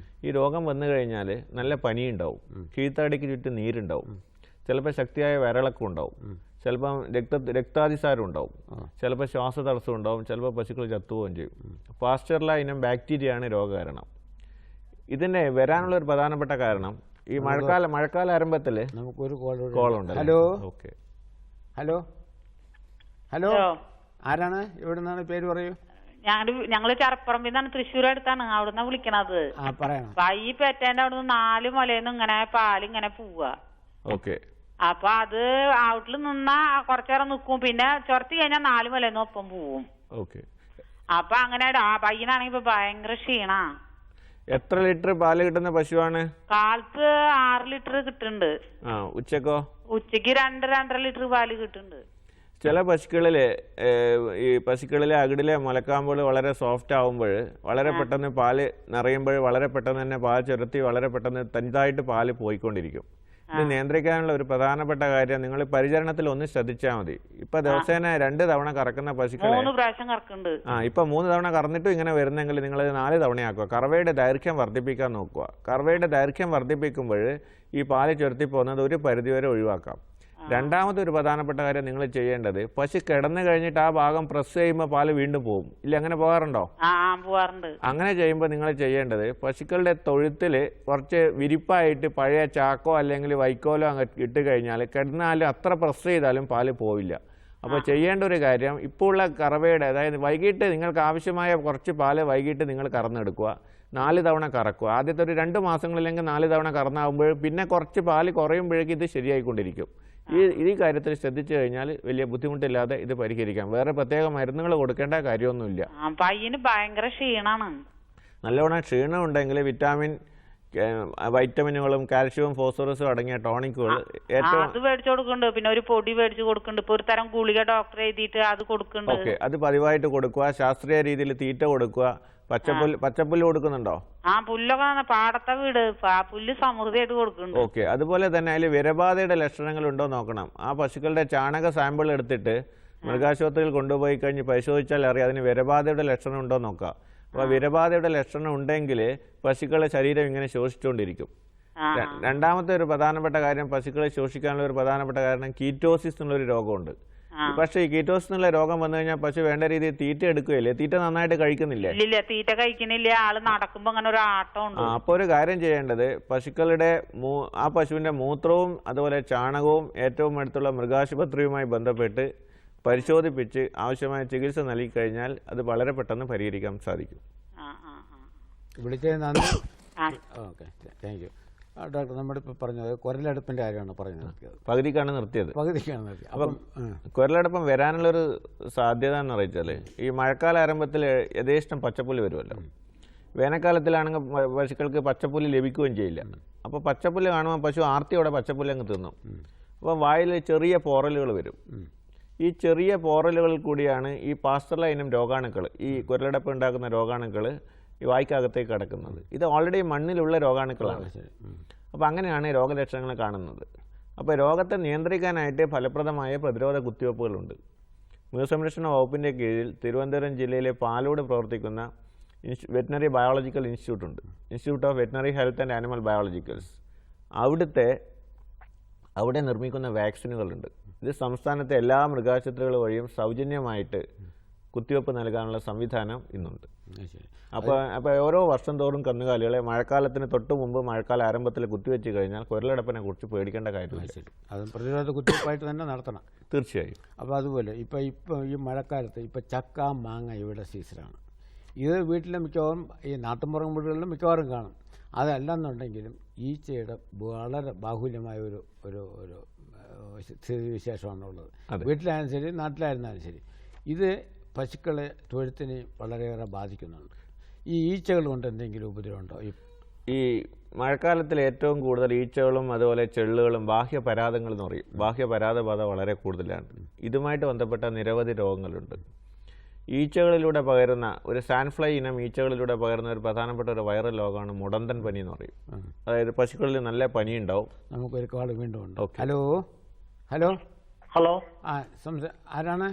ഈ രോഗം വന്നു കഴിഞ്ഞാൽ നല്ല പനിയുണ്ടാവും, കീഴ്ത്താടിക്ക് ചുറ്റും നീരുണ്ടാവും, ചിലപ്പോൾ ശക്തിയായ വരളക്കം ഉണ്ടാവും, ചിലപ്പം രക്താതിസാരം ഉണ്ടാവും, ചിലപ്പോൾ ശ്വാസതടസ്സം ഉണ്ടാവും, ചിലപ്പോൾ പശുക്കൾ ചത്തുപോവുകയും ചെയ്യും. പാസ്റ്റർല ഇനം ബാക്ടീരിയയാണ് രോഗകാരണം. ഇതിൻ്റെ വരാനുള്ള ഒരു പ്രധാനപ്പെട്ട കാരണം ഈ മഴക്കാല ആരംഭത്തിൽ നമുക്കൊരു കോളുണ്ട്. ഹലോ, ആരാണ്? എവിടെ നിന്നാണ്? പേര് പറയൂ. ഞങ്ങള് ചരപ്പറമ്പിൽ നിന്നാണ്, തൃശ്ശൂർ അടുത്താണ്. അവിടുന്ന് വിളിക്കണത്. ഈ പെറ്റേന്റെ അവിടുന്ന് 4 മലയിൽ നിന്ന് ഇങ്ങനെ പാലിങ്ങനെ പോവാ. അപ്പൊ അത് ഔട്ടിൽ നിന്നാ കുറച്ചേരം നിക്കും, പിന്നെ ചൊറത്തി കഴിഞ്ഞാൽ 4 മലയിൽ നിന്ന് ഒപ്പം പോവും. അപ്പൊ അങ്ങനെ ആ പയ്യനാണെങ്കിൽ ഇപ്പൊ ഭയങ്കര ക്ഷീണാ. എത്ര ലിറ്റർ പാല് കിട്ടുന്ന പശുവാണ്? കാലത്ത് 6 ലിറ്റർ കിട്ടുന്നുണ്ട്. ഉച്ചക്കോ? ഉച്ചക്ക് 2-2.5 ലിറ്റർ പാല് കിട്ടുന്നുണ്ട്. ചില പശുക്കളിലെ അകിടിലെ മുലക്കാമ്പുകൾ വളരെ സോഫ്റ്റ് ആവുമ്പോൾ വളരെ പെട്ടെന്ന് പാല് നിറയുമ്പോൾ വളരെ പെട്ടെന്ന് തന്നെ പാൽ ചുരത്തി വളരെ പെട്ടെന്ന് തനിതായിട്ട് പാല് പോയിക്കൊണ്ടിരിക്കും. ഇത് നിയന്ത്രിക്കാനുള്ള ഒരു പ്രധാനപ്പെട്ട കാര്യം നിങ്ങൾ പരിചരണത്തിൽ ഒന്ന് ശ്രദ്ധിച്ചാൽ മതി. ഇപ്പൊ ദിവസേന 2 തവണ കറക്കുന്ന പശുക്കളെ ഇപ്പൊ 3 തവണ കറന്നിട്ടും ഇങ്ങനെ വരുന്നെങ്കിൽ നിങ്ങൾ 4 തവണയാക്കുക. കറവയുടെ ദൈർഘ്യം വർദ്ധിപ്പിക്കാൻ നോക്കുക. കറവയുടെ ദൈർഘ്യം വർദ്ധിപ്പിക്കുമ്പോൾ ഈ പാല് ചുരത്തി പോകുന്നത് ഒരു പരിധിവരെ ഒഴിവാക്കാം. രണ്ടാമത്തെ ഒരു പ്രധാനപ്പെട്ട കാര്യം നിങ്ങൾ ചെയ്യേണ്ടത്, പശു കിടന്നു കഴിഞ്ഞിട്ട് ആ ഭാഗം പ്രസ് ചെയ്യുമ്പോൾ പാല് വീണ്ടും പോകും. ഇല്ല, അങ്ങനെ പോകാറുണ്ടോ? അങ്ങനെ ചെയ്യുമ്പോൾ നിങ്ങൾ ചെയ്യേണ്ടത് പശുക്കളുടെ തൊഴുത്തിൽ കുറച്ച് വിരിപ്പായിട്ട് പഴയ ചാക്കോ അല്ലെങ്കിൽ വൈക്കോലോ അങ്ങ് ഇട്ട് കഴിഞ്ഞാൽ കിടന്നാലും അത്ര പ്രസ് ചെയ്താലും പാല് പോവില്ല. അപ്പോൾ ചെയ്യേണ്ട ഒരു കാര്യം, ഇപ്പോൾ ഉള്ള കറവയുടെ അതായത് വൈകിട്ട് നിങ്ങൾക്ക് ആവശ്യമായ കുറച്ച് പാല് വൈകിട്ട് നിങ്ങൾ കറന്നെടുക്കുക. 4 തവണ കറക്കുക. ആദ്യത്തെ ഒരു 2 മാസങ്ങളില്ലെങ്കിൽ 4 തവണ കറന്നാകുമ്പോൾ പിന്നെ കുറച്ച് പാല് കുറയുമ്പോഴേക്കും ഇത് ശരിയായിക്കൊണ്ടിരിക്കും. ഈ കാര്യത്തിൽ ശ്രദ്ധിച്ചു കഴിഞ്ഞാൽ വലിയ ബുദ്ധിമുട്ടില്ലാതെ ഇത് പരിഹരിക്കാം. വേറെ പ്രത്യേക മരുന്നുകൾ കൊടുക്കേണ്ട കാര്യമൊന്നുമില്ല. പയ്യന് ഭയങ്കര ക്ഷീണമാണ്. നല്ലവണ്ണം ക്ഷീണം ഉണ്ടെങ്കിൽ വൈറ്റമിനുകളും കാൽഷ്യവും ഫോസ്ഫറസും അടങ്ങിയ ടോണിക്കുകൾ അത് മേടിച്ചു കൊടുക്കുന്നുണ്ട്. പിന്നെ ഒരു പൊടി മേടിച്ചു കൊടുക്കുന്നുണ്ട്. ഇപ്പൊ ഒരു തരം ഗുളിക ഡോക്ടർ എഴുതിയിട്ട് അത് കൊടുക്കുന്നുണ്ട്. അത് പതിവായിട്ട് കൊടുക്കുക. ശാസ്ത്രീയ രീതിയിൽ തീറ്റ കൊടുക്കുക. പച്ചപ്പുല്ല് കൊടുക്കുന്നുണ്ടോ? പുല്ലൊക്കെ പാടത്തെ വീട് പുല്ല് സമൃദ്ധിയായിട്ട് കൊടുക്കുന്നുണ്ട്. അതുപോലെ തന്നെ അതിൽ വിരബാധയുടെ ലക്ഷണങ്ങൾ ഉണ്ടോ നോക്കണം. ആ പശുക്കളുടെ ചാണക സാമ്പിൾ എടുത്തിട്ട് മൃഗാശുപത്രിയിൽ കൊണ്ടുപോയി കഴിഞ്ഞ് പരിശോധിച്ചാൽ അറിയാം അതിന് വിരബാധയുടെ ലക്ഷണം ഉണ്ടോ നോക്കാം. അപ്പോൾ വിരബാധയുടെ ലക്ഷണം ഉണ്ടെങ്കിൽ പശുക്കളുടെ ശരീരം ഇങ്ങനെ ശോഷിച്ചുകൊണ്ടിരിക്കും. രണ്ടാമത്തെ ഒരു പ്രധാനപ്പെട്ട കാര്യം, പശുക്കളെ ശോഷിക്കാനുള്ള ഒരു പ്രധാനപ്പെട്ട കാരണം കീറ്റോസിസ് എന്നുള്ളൊരു രോഗമുണ്ട്. പക്ഷേ ഈ കീറ്റോസിസ് എന്നുള്ള രോഗം വന്നു കഴിഞ്ഞാൽ പശു വേണ്ട രീതിയിൽ തീറ്റ എടുക്കുകയില്ലേ? തീറ്റ നന്നായിട്ട് കഴിക്കുന്നില്ലേ? ഇല്ല, തീറ്റ കഴിക്കുന്നില്ല. ആള് നടക്കുമ്പോ അങ്ങനെ ഒരു ആട്ടം ഉണ്ട്. അപ്പോൾ ഒരു കാര്യം ചെയ്യേണ്ടത്, പശുക്കളുടെ ആ പശുവിന്റെ മൂത്രവും അതുപോലെ ചാണകവും ഏറ്റവും അടുത്തുള്ള മൃഗാശുപത്രിയുമായി ബന്ധപ്പെട്ട് പരിശോധിപ്പിച്ച് ആവശ്യമായ ചികിത്സ നൽകി കഴിഞ്ഞാൽ അത് വളരെ പെട്ടെന്ന് പരിഹരിക്കാൻ സാധിക്കും. വിളിച്ചത് നന്ദി. Okay, thank you. ഡോക്ടർ, നമ്മളിപ്പോൾ പറഞ്ഞത് കുരലടുപ്പിൻ്റെ കാര്യമാണ് പറഞ്ഞു നിർത്തിയത്. പകുതിക്കാണ് നിർത്തിയത്. അപ്പം കുരലടുപ്പം വരാനുള്ളൊരു സാധ്യത എന്ന് അറിയിച്ചാൽ, ഈ മഴക്കാല ആരംഭത്തിൽ യഥേഷ്ടം പച്ചപ്പുല്ല് വരുമല്ലോ. വേനൽക്കാലത്തിലാണെങ്കിൽ പശുക്കൾക്ക് പച്ചപ്പുല്ല് ലഭിക്കുകയും ചെയ്യില്ല. അപ്പോൾ പച്ചപ്പുല്ല് കാണുമ്പോൾ പശു ആർത്തിയോടെ പച്ചപ്പുല്ല് അങ്ങ് തിന്നും. അപ്പം വായിൽ ചെറിയ പോറലുകൾ വരും. ഈ ചെറിയ പോറലുകളിൽ കൂടിയാണ് ഈ പാസ്റ്റർല ഇനം രോഗാണുക്കൾ, ഈ കുരലടപ്പ് ഉണ്ടാക്കുന്ന രോഗാണുക്കൾ ഈ വായ്ക്കകത്തേക്ക് കിടക്കുന്നത്. ഇത് ഓൾറെഡി മണ്ണിലുള്ള രോഗാണുക്കളാണ്. അപ്പോൾ അങ്ങനെയാണ് രോഗലക്ഷണങ്ങൾ കാണുന്നത്. അപ്പോൾ രോഗത്തെ നിയന്ത്രിക്കാനായിട്ട് ഫലപ്രദമായ പ്രതിരോധ കുത്തിവയ്പ്പുകളുണ്ട്. മൃഗസംരക്ഷണ വകുപ്പിൻ്റെ കീഴിൽ തിരുവനന്തപുരം ജില്ലയിലെ പാലോട് പ്രവർത്തിക്കുന്ന വെറ്റിനറി ബയോളജിക്കൽ ഇൻസ്റ്റിറ്റ്യൂട്ട് ഉണ്ട്. Institute of veterinary health and animal biologicals. അവിടെ നിർമ്മിക്കുന്ന വാക്സിനുകളുണ്ട്. ഇത് സംസ്ഥാനത്തെ എല്ലാ മൃഗാശുപത്രികൾ വഴിയും സൗജന്യമായിട്ട് കുത്തിവയ്പ്പ് നൽകാനുള്ള സംവിധാനം ഇന്നുണ്ട്. അപ്പോൾ ഓരോ വർഷം തോറും കന്നുകാലികളെ മഴക്കാലത്തിന് തൊട്ട് മുമ്പ് മഴക്കാല ആരംഭത്തിൽ കുത്തിവെച്ച് കഴിഞ്ഞാൽ കുരലടപ്പിനെ കുറിച്ച് പേടിക്കേണ്ട കാര്യമില്ല. അത് പ്രതിരോധ കുത്തിവയ്പ്പായിട്ട് തന്നെ നടത്തണം. തീർച്ചയായും. അപ്പോൾ അതുപോലെ ഇപ്പോൾ ഈ മഴക്കാലത്ത് ഇപ്പോൾ ചക്ക മാങ്ങ ഇവിടെ സീസണാണ്. ഇത് വീട്ടിലെ മിക്കവാറും ഈ നാട്ടുമ്പുറം വീടുകളിലും മിക്കവാറും കാണും. അതല്ലെന്നുണ്ടെങ്കിലും ഈച്ചയുടെ വളരെ ബാഹുല്യമായ ഒരു സ്ഥിതിവിശേഷമാണുള്ളത്. വീട്ടിലായാലും ശരി, നാട്ടിലായിരുന്നാലും ശരി. ഇത് പശുക്കളെ തൊഴുത്തിനെ വളരെയേറെ ബാധിക്കുന്നുണ്ട്. ഈ ഈച്ചകൾ കൊണ്ട് എന്തെങ്കിലും ഉപദ്രവമുണ്ടോ? ഈ മഴക്കാലത്തിൽ ഏറ്റവും കൂടുതൽ ഈച്ചകളും അതുപോലെ ചെള്ളുകളും ബാഹ്യപരാതങ്ങൾ എന്ന് പറയും. ബാഹ്യപരാതബാധ വളരെ കൂടുതലാണ്. ഇതുമായിട്ട് ബന്ധപ്പെട്ട നിരവധി രോഗങ്ങളുണ്ട്. ഈച്ചകളിലൂടെ പകരുന്ന ഒരു സാൻഫ്ലൈ ഇനം ഈച്ചകളിലൂടെ പകരുന്ന ഒരു പ്രധാനപ്പെട്ട ഒരു വൈറൽ രോഗമാണ് മുടന്തൻ പനി എന്ന് പറയും. അതായത് പശുക്കളിൽ നല്ല പനി ഉണ്ടാവും. നമുക്കൊരു കാൾ വീണ്ടും ഉണ്ട്. ഹലോ ഹലോ ഹലോ ആരാണ്?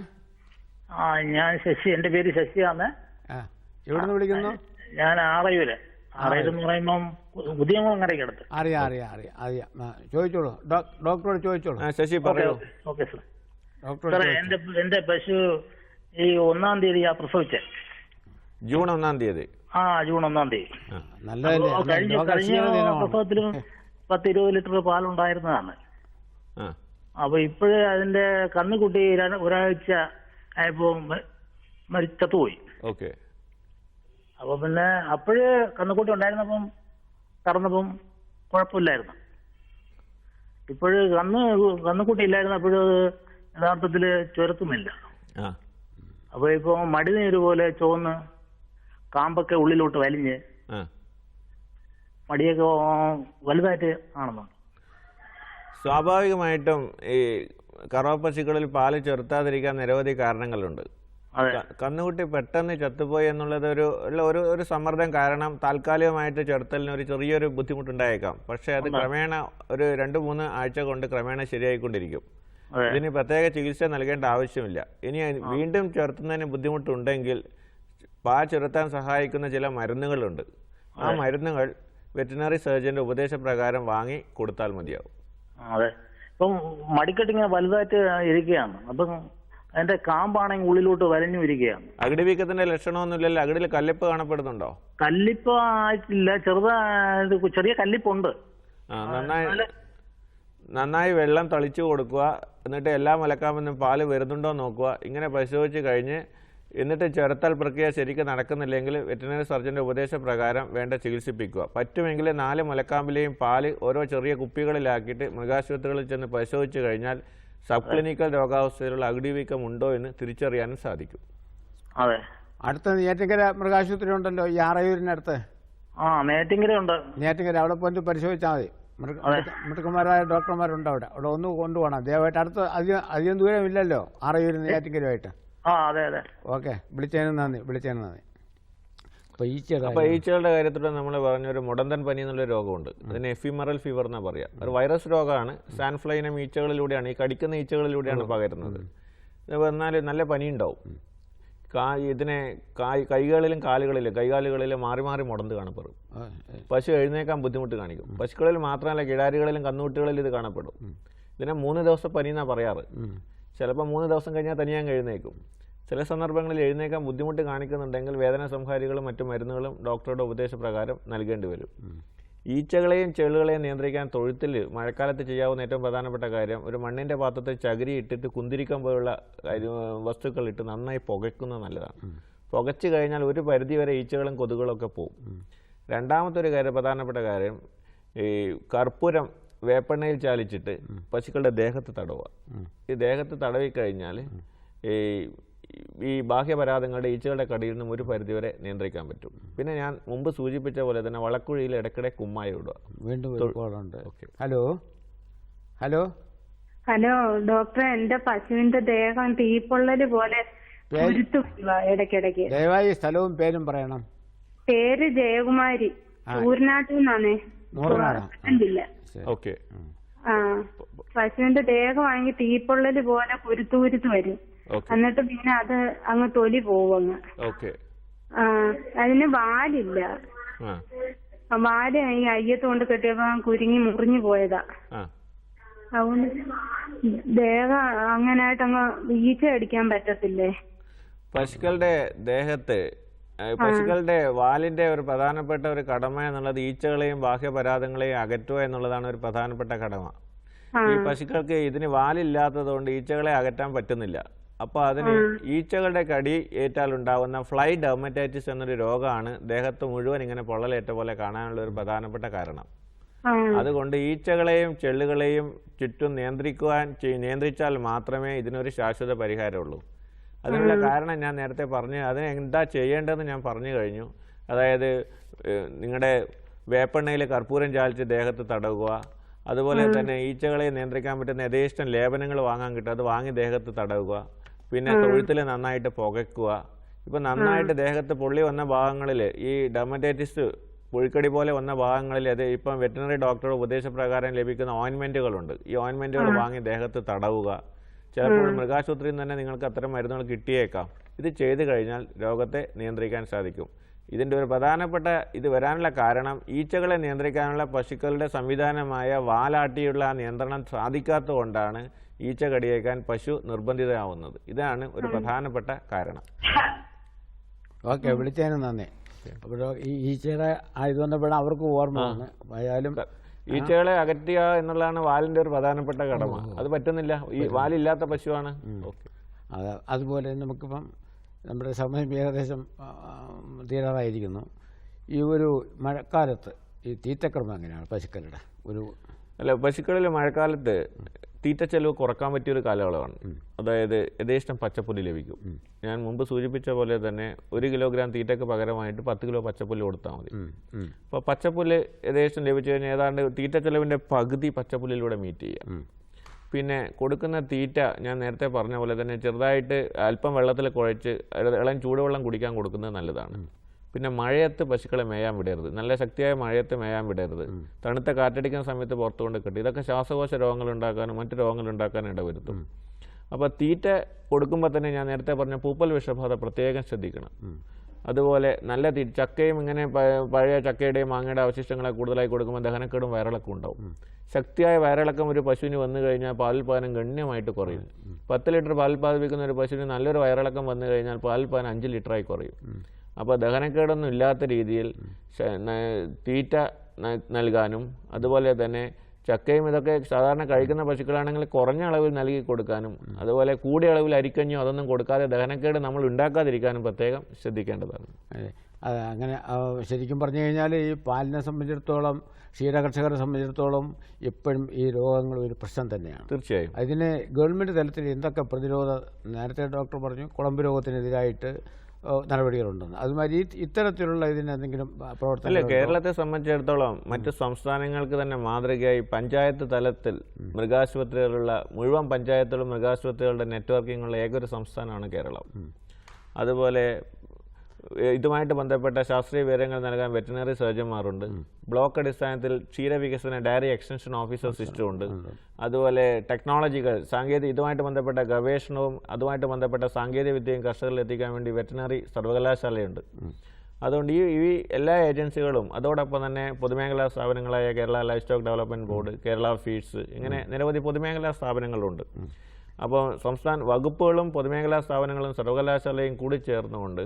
ഞാൻ ശശി, എന്റെ പേര് ശശിയാണ്. എവിടെ നിന്ന് വിളിക്കുന്നു? ഞാൻ ആറയൂര് എന്ന് പറയുമ്പം ഉദയംകുളങ്ങരയ്ക്കടുത്ത്. അറിയാം. ചോദിച്ചോളൂ, ഡോക്ടറോട് ചോദിച്ചോളൂ. ശശി പറയൂ. Okay sir. സാറേ, എന്റെ പശു ഈ 1-ാം തീയതി പ്രസവിച്ചേ. ജൂൺ 1-ാം തീയതി? ജൂൺ 1-ാം തീയതി. കഴിഞ്ഞ പ്രസവത്തിലും 10-20 ലിറ്റർ പാലുണ്ടായിരുന്നതാണ്. അപ്പൊ ഇപ്പോഴേ അതിന്റെ കന്നുകുട്ടി ഒരാഴ്ച ആയപ്പോ ചത്തുപോയി. ഓക്കെ. അപ്പൊ പിന്നെ അപ്പോഴേ കന്നുകുട്ടി ഉണ്ടായിരുന്നപ്പം കറന്നപ്പം കുഴപ്പമില്ലായിരുന്നു. ഇപ്പോഴ് കന്നുകുട്ടി ഇല്ലായിരുന്നപ്പോഴും യഥാർത്ഥത്തില് ചുരത്തുമില്ല. അപ്പൊ ഇപ്പൊ മടിനീര് പോലെ ചുവന്ന് കാമ്പൊക്കെ ഉള്ളിലോട്ട് വലിഞ്ഞ് മടിയൊക്കെ വലുതായിട്ട് കാണുന്നുണ്ട്. സ്വാഭാവികമായിട്ടും ഈ കറവപ്പശുക്കളിൽ പാല് ചെറുത്താതിരിക്കാൻ നിരവധി കാരണങ്ങളുണ്ട്. കന്നുകുട്ടി പെട്ടെന്ന് ചത്തുപോയി എന്നുള്ളത് ഒരു സമ്മർദ്ദം കാരണം താൽക്കാലികമായിട്ട് ചെറുത്തലിന് ഒരു ചെറിയൊരു ബുദ്ധിമുട്ടുണ്ടായേക്കാം. പക്ഷെ അത് ക്രമേണ ഒരു 2-3 ആഴ്ച കൊണ്ട് ക്രമേണ ശരിയായിക്കൊണ്ടിരിക്കും. ഇതിന് പ്രത്യേക ചികിത്സ നൽകേണ്ട ആവശ്യമില്ല. ഇനി വീണ്ടും ചെറുത്തുന്നതിന് ബുദ്ധിമുട്ടുണ്ടെങ്കിൽ പാൽ ചെറുത്താൻ സഹായിക്കുന്ന ചില മരുന്നുകളുണ്ട്. ആ മരുന്നുകൾ വെറ്റിനറി സർജന്റെ ഉപദേശപ്രകാരം വാങ്ങി കൊടുത്താൽ മതിയാവും. അതെ, ഇപ്പം മടിക്കെട്ടിങ്ങനെ വലുതായിട്ട് ഇരിക്കുകയാണ്. അപ്പം അതിന്റെ കാമ്പാണെങ്കിൽ ഉള്ളിലോട്ട് വലഞ്ഞു ഇരിക്കുകയാണ്. അകിടി വീക്കത്തിന്റെ ലക്ഷണമൊന്നുമില്ലല്ലോ? അകിടിൽ കല്ലിപ്പ് കാണപ്പെടുന്നുണ്ടോ? കല്ലിപ്പ് ആയിട്ടില്ല, ചെറിയ കല്ലിപ്പുണ്ട്. നന്നായി വെള്ളം തളിച്ചു കൊടുക്കുക. എന്നിട്ട് എല്ലാ മുലക്കാമെന്നും പാല് വരുന്നുണ്ടോ നോക്കുക. ഇങ്ങനെ പരിശോധിച്ച് കഴിഞ്ഞ് എന്നിട്ട് ചെറുത്തൽ പ്രക്രിയ ശരിക്കും നടക്കുന്നില്ലെങ്കിൽ വെറ്റിനറി സർജന്റെ ഉപദേശപ്രകാരം വേണ്ട ചികിത്സിപ്പിക്കുക. പറ്റുമെങ്കിൽ 4 മുലക്കാമ്പിലെയും പാല് ഓരോ ചെറിയ കുപ്പികളിലാക്കിയിട്ട് മൃഗാശുപത്രികളിൽ ചെന്ന് പരിശോധിച്ച് കഴിഞ്ഞാൽ സബ് ക്ലിനിക്കൽ രോഗാവസ്ഥയിലുള്ള അകിടി വീക്കം ഉണ്ടോ എന്ന് തിരിച്ചറിയാനും സാധിക്കും. അതെ, അടുത്ത നെയ്യാറ്റിൻകര മൃഗാശുപത്രി ഉണ്ടല്ലോ, ഈ ആറയൂരിനടുത്ത്. നെയ്യാറ്റിൻകര അവിടെ പോയിട്ട് പരിശോധിച്ചാൽ മതി. മൃഗന്മാരായ ഡോക്ടർമാരുണ്ട് അവിടെ ഒന്ന് കൊണ്ടുപോകണം ദയവായിട്ട്. അടുത്ത് അധികം ദൂരമില്ലല്ലോ ആറയൂരിൽ നെയ്യാറ്റിൻകരമായിട്ട്. ഓക്കെ, വിളിച്ചതിന് നന്ദി. അപ്പോൾ ഈച്ചകളുടെ കാര്യത്തിൽ നമ്മൾ പറഞ്ഞൊരു മുടന്തൻ പനി എന്നുള്ള രോഗമുണ്ട്. അതിന് എഫിമറൽ ഫീവർ എന്നാ പറയാ. ഒരു വൈറസ് രോഗമാണ്. സാൻഫ്ലൈനം ഈച്ചകളിലൂടെയാണ്, ഈ കടിക്കുന്ന ഈച്ചകളിലൂടെയാണ് പകരുന്നത്. ഇത് വന്നാൽ നല്ല പനി ഉണ്ടാവും. ഇതിനെ കൈകളിലും കൈകാലുകളിലും മാറി മാറി മുടന്ത് കാണപ്പെടും. പശു എഴുന്നേക്കാൻ ബുദ്ധിമുട്ട് കാണിക്കും. പശുക്കളിൽ മാത്രമല്ല കിടാരികളിലും കന്നുകുട്ടികളിലും ഇത് കാണപ്പെടും. ഇതിനെ 3 ദിവസത്തെ പനി എന്നാ പറയാറ്. ചിലപ്പോൾ 3 ദിവസം കഴിഞ്ഞാൽ തനിയാൻ എഴുന്നേക്കും. ചില സന്ദർഭങ്ങളിൽ എഴുന്നേക്കാൻ ബുദ്ധിമുട്ട് കാണിക്കുന്നുണ്ടെങ്കിൽ വേദന സംഹാരികളും മറ്റു മരുന്നുകളും ഡോക്ടറുടെ ഉപദേശപ്രകാരം നൽകേണ്ടി വരും. ഈച്ചകളെയും ചെള്ളുകളെയും നിയന്ത്രിക്കാൻ തൊഴുത്തിൽ മഴക്കാലത്ത് ചെയ്യാവുന്ന ഏറ്റവും പ്രധാനപ്പെട്ട കാര്യം ഒരു മണ്ണിൻ്റെ പാത്രത്തിൽ ചകിരി ഇട്ടിട്ട് കുന്തിരിക്കം പോലുള്ള വസ്തുക്കൾ ഇട്ട് നന്നായി പുകയ്ക്കുന്നത് നല്ലതാണ്. പുകച്ചു കഴിഞ്ഞാൽ ഒരു പരിധിവരെ ഈച്ചകളും കൊതുകുകളും ഒക്കെ പോകും. രണ്ടാമത്തെ ഒരു കാര്യം, പ്രധാനപ്പെട്ട കാര്യം, ഈ കർപ്പൂരം വേപ്പെണ്ണയിൽ ചാലിച്ചിട്ട് പശുക്കളുടെ ദേഹത്ത് തടവുക. ഈ ദേഹത്ത് തടവി കഴിഞ്ഞാൽ ഈ ബാഹ്യപരാധങ്ങളുടെ ഈച്ചകളുടെ കടിയിൽ നിന്നും ഒരു പരിധിവരെ നിയന്ത്രിക്കാൻ പറ്റും. പിന്നെ ഞാൻ മുമ്പ് സൂചിപ്പിച്ച പോലെ തന്നെ വളക്കുഴിയിൽ ഇടയ്ക്കിടെ കുമ്മായി ഇടുക. വീണ്ടും ഹലോ ഹലോ ഹലോ ഡോക്ടറെ, എന്റെ പശുവിന്റെ ദേഹം തീപ്പൊള്ളല് പോലെ ഇടയ്ക്കിടയ്ക്ക്. ദയവായി സ്ഥലവും പേരും പറയണം. പേര് ജയകുമാരി, ഊരിനാട്ടിൽ നിന്നാണ്. ഓക്കെ. പശുവിന്റെ ദേഹമാണെങ്കിൽ തീപ്പൊള്ളല് പോലെ കുരുത്തുകുരുത്ത് വരും. എന്നിട്ട് പിന്നെ അത് അങ്ങ് തൊലി പോവും. അതിന് വാലില്ല. വാല് ഈ അയ്യത്ത് കൊണ്ട് കെട്ടിയപ്പോ കുരുങ്ങി മുറിഞ്ഞു പോയതാ. അതുകൊണ്ട് ദേഹം അങ്ങനായിട്ട് അങ്ങ് ഈച്ച അടിക്കാൻ പറ്റത്തില്ലേ? പശുക്കളുടെ ദേഹത്ത് പശുക്കളുടെ വാലിന്റെ ഒരു പ്രധാനപ്പെട്ട ഒരു കടമ എന്നുള്ളത് ഈച്ചകളെയും ബാഹ്യപരാധങ്ങളെയും അകറ്റുക എന്നുള്ളതാണ് ഒരു പ്രധാനപ്പെട്ട കടമ. ഈ പശുക്കൾക്ക് ഇതിന് വാലില്ലാത്തത് കൊണ്ട് ഈച്ചകളെ അകറ്റാൻ പറ്റുന്നില്ല. അപ്പോൾ അതിന് ഈച്ചകളുടെ കടി ഏറ്റാൽ ഉണ്ടാവുന്ന ഫ്ലൈ ഡെർമറ്റൈറ്റിസ് എന്നൊരു രോഗമാണ് ദേഹത്ത് മുഴുവൻ ഇങ്ങനെ പൊള്ളലേറ്റ പോലെ കാണാനുള്ള ഒരു പ്രധാനപ്പെട്ട കാരണം. അതുകൊണ്ട് ഈച്ചകളെയും ചെള്ളുകളെയും ചുറ്റും നിയന്ത്രിച്ചാൽ മാത്രമേ ഇതിനൊരു ശാശ്വത പരിഹാരമുള്ളൂ. അതിനുള്ള കാരണം ഞാൻ നേരത്തെ പറഞ്ഞു. അതിന് എന്താ ചെയ്യേണ്ടതെന്ന് ഞാൻ പറഞ്ഞു കഴിഞ്ഞു. അതായത് നിങ്ങളുടെ വേപ്പെണ്ണയിൽ കർപ്പൂരം ചാലിച്ച് ദേഹത്ത് തടവുക. അതുപോലെ തന്നെ ഈച്ചകളെ നിയന്ത്രിക്കാൻ പറ്റുന്ന യഥേഷ്ടം ലേപനങ്ങൾ വാങ്ങാൻ കിട്ടും, അത് വാങ്ങി ദേഹത്ത് തടവുക. പിന്നെ തൊഴുത്തിൽ നന്നായിട്ട് പുകയ്ക്കുക. ഇപ്പം നന്നായിട്ട് ദേഹത്ത് പൊള്ളി വന്ന ഭാഗങ്ങളിൽ ഈ ഡെർമറ്റൈറ്റിസ് പുഴുക്കടി പോലെ വന്ന ഭാഗങ്ങളിൽ അത് ഇപ്പം വെറ്റിനറി ഡോക്ടറുടെ ഉപദേശപ്രകാരം ലഭിക്കുന്ന ഓയിൻമെൻറ്റുകളുണ്ട്. ഈ ഓയിൻമെൻറ്റുകൾ വാങ്ങി ദേഹത്ത് തടവുക. ചിലപ്പോൾ മൃഗാശുപത്രിയിൽ നിന്ന് തന്നെ നിങ്ങൾക്ക് അത്തരം മരുന്നുകൾ കിട്ടിയേക്കാം. ഇത് ചെയ്തു കഴിഞ്ഞാൽ രോഗത്തെ നിയന്ത്രിക്കാൻ സാധിക്കും. ഇതിൻ്റെ ഒരു പ്രധാനപ്പെട്ട ഇത് വരാനുള്ള കാരണം ഈച്ചകളെ നിയന്ത്രിക്കാനുള്ള പശുക്കളുടെ സംവിധാനമായ വാലാട്ടിയുള്ള ആ നിയന്ത്രണം സാധിക്കാത്തതുകൊണ്ടാണ് ഈച്ച കടിയേക്കാൻ പശു നിർബന്ധിതമാവുന്നത്. ഇതാണ് ഒരു പ്രധാനപ്പെട്ട കാരണം. ഓക്കെ, വിളിച്ചതിന് നന്ദി. അപ്പോൾ ഈ ഈച്ചയുടെ ഇത് വന്നപ്പോഴാണ് അവർക്ക് ഓർമ്മ വന്ന് ആയാലും ഈച്ചകളെ അകറ്റുക എന്നുള്ളതാണ് വാലിന്റെ ഒരു പ്രധാനപ്പെട്ട കടമ. അത് പറ്റുന്നില്ല, ഈ വാലില്ലാത്ത പശുവാണ്. അതുപോലെ നമുക്കിപ്പം നമ്മുടെ സമയം ഏകദേശം തീരാറായിരിക്കുന്നു. ഈ ഒരു മഴക്കാലത്ത് ഈ തീറ്റക്രമം എങ്ങനെയാണ് പശുക്കളുടെ ഒരു? പശുക്കളിൽ മഴക്കാലത്ത് തീറ്റച്ചെലവ് കുറക്കാൻ പറ്റിയൊരു കാലയളവാണ്. അതായത് യഥേഷ്ടം പച്ചപ്പുല്ല് ലഭിക്കും. ഞാൻ മുമ്പ് സൂചിപ്പിച്ച പോലെ തന്നെ 1 കിലോഗ്രാം തീറ്റയ്ക്ക് പകരമായിട്ട് 10 കിലോ പച്ചപ്പുല്ല് കൊടുത്താൽ മതി. അപ്പോൾ പച്ചപ്പുല്ല് യഥേഷ്ടം ലഭിച്ചു കഴിഞ്ഞാൽ ഏതാണ്ട് തീറ്റച്ചെലവിൻ്റെ പകുതി പച്ചപ്പുല്ലിലൂടെ മീറ്റ് ചെയ്യാം. പിന്നെ കൊടുക്കുന്ന തീറ്റ ഞാൻ നേരത്തെ പറഞ്ഞ പോലെ തന്നെ ചെറുതായിട്ട് അല്പം വെള്ളത്തിൽ കുഴച്ച് ഇളം ചൂടുവെള്ളം കുടിക്കാൻ കൊടുക്കുന്നത് നല്ലതാണ്. പിന്നെ മഴയത്ത് പശുക്കളെ മേയാൻ വിടരുത്. നല്ല ശക്തിയായ മഴയത്ത് മേയാൻ വിടരുത്. തണുത്ത കാറ്റടിക്കുന്ന സമയത്ത് പുറത്തുകൊണ്ട് കെട്ടി. ഇതൊക്കെ ശ്വാസകോശ രോഗങ്ങൾ ഉണ്ടാക്കാനും മറ്റു രോഗങ്ങൾ ഉണ്ടാക്കാനും ഇടവരുത്തും. അപ്പോൾ തീറ്റ കൊടുക്കുമ്പോൾ തന്നെ ഞാൻ നേരത്തെ പറഞ്ഞ പൂപ്പൽ വിഷബാധ പ്രത്യേകം ശ്രദ്ധിക്കണം. അതുപോലെ നല്ല ചക്കയും ഇങ്ങനെ പഴയ ചക്കയുടെയും മാങ്ങയുടെ അവശിഷ്ടങ്ങളെ കൂടുതലായി കൊടുക്കുമ്പോൾ ദഹനക്കേടും വയറിളക്കം ഉണ്ടാവും. ശക്തിയായ വയറിളക്കം ഒരു പശുവിന് വന്നു കഴിഞ്ഞാൽ പാലുൽപാദനം ഗണ്യമായിട്ട് കുറയും. 10 ലിറ്റർ പാൽ ഉൽപ്പാദിപ്പിക്കുന്ന ഒരു പശുവിന് നല്ലൊരു വയറിളക്കം വന്നു കഴിഞ്ഞാൽ പാലുൽപാദനം 5 ലിറ്ററായി കുറയും. അപ്പോൾ ദഹനക്കേടൊന്നും ഇല്ലാത്ത രീതിയിൽ തീറ്റ നൽകാനും അതുപോലെ തന്നെ ചക്കയും ഇതൊക്കെ സാധാരണ കഴിക്കുന്ന പശുക്കളാണെങ്കിൽ കുറഞ്ഞ അളവിൽ നൽകി കൊടുക്കാനും അതുപോലെ കൂടിയ അളവിൽ അരിക്കഞ്ഞോ അതൊന്നും കൊടുക്കാതെ ദഹനക്കേട് നമ്മൾ ഉണ്ടാക്കാതിരിക്കാനും പ്രത്യേകം ശ്രദ്ധിക്കേണ്ടതാണ്. അങ്ങനെ ശരിക്കും പറഞ്ഞു കഴിഞ്ഞാൽ ഈ പാലിനെ സംബന്ധിച്ചിടത്തോളം ക്ഷീരകർഷകരെ സംബന്ധിച്ചിടത്തോളം എപ്പോഴും ഈ രോഗങ്ങൾ ഒരു പ്രശ്നം തന്നെയാണ്. തീർച്ചയായും അതിന് ഗവൺമെൻറ് തലത്തിൽ എന്തൊക്കെ പ്രതിരോധ, നേരത്തെ ഡോക്ടർ പറഞ്ഞു കുളമ്പ് രോഗത്തിനെതിരായിട്ട് നടപടികളുണ്ടെന്ന്, അതുമാതിരി ഇത്തരത്തിലുള്ള ഇതിന് എന്തെങ്കിലും പ്രവർത്തനം? കേരളത്തെ സംബന്ധിച്ചിടത്തോളം മറ്റു സംസ്ഥാനങ്ങൾക്ക് തന്നെ മാതൃകയായി പഞ്ചായത്ത് തലത്തിൽ മൃഗാശുപത്രികളുള്ള മുഴുവൻ പഞ്ചായത്തുകളും മൃഗാശുപത്രികളുടെ നെറ്റ്വർക്കിംഗ് ഉള്ള ഏകൊരു സംസ്ഥാനമാണ് കേരളം. അതുപോലെ ഇതുമായിട്ട് ബന്ധപ്പെട്ട ശാസ്ത്രീയ വിവരങ്ങൾ നൽകാൻ വെറ്റിനറി സർജന്മാരുണ്ട്. ബ്ലോക്ക് അടിസ്ഥാനത്തിൽ ക്ഷീരവികസന ഡയറി എക്സ്റ്റൻഷൻ ഓഫീസർ സിസ്റ്റം ഉണ്ട്. അതുപോലെ ടെക്നോളജികൾ ഇതുമായിട്ട് ബന്ധപ്പെട്ട ഗവേഷണവും അതുമായിട്ട് ബന്ധപ്പെട്ട സാങ്കേതിക വിദ്യയും കർഷകരിൽ എത്തിക്കാൻ വേണ്ടി വെറ്റിനറി സർവകലാശാലയുണ്ട്. അതുകൊണ്ട് ഈ എല്ലാ ഏജൻസികളും അതോടൊപ്പം തന്നെ പൊതുമേഖലാ സ്ഥാപനങ്ങളായ Kerala livestock development board, Kerala feeds, ഇങ്ങനെ നിരവധി പൊതുമേഖലാ സ്ഥാപനങ്ങളുണ്ട്. അപ്പോൾ സംസ്ഥാന വകുപ്പുകളും പൊതുമേഖലാ സ്ഥാപനങ്ങളും സർവകലാശാലയും കൂടി ചേർന്നുകൊണ്ട്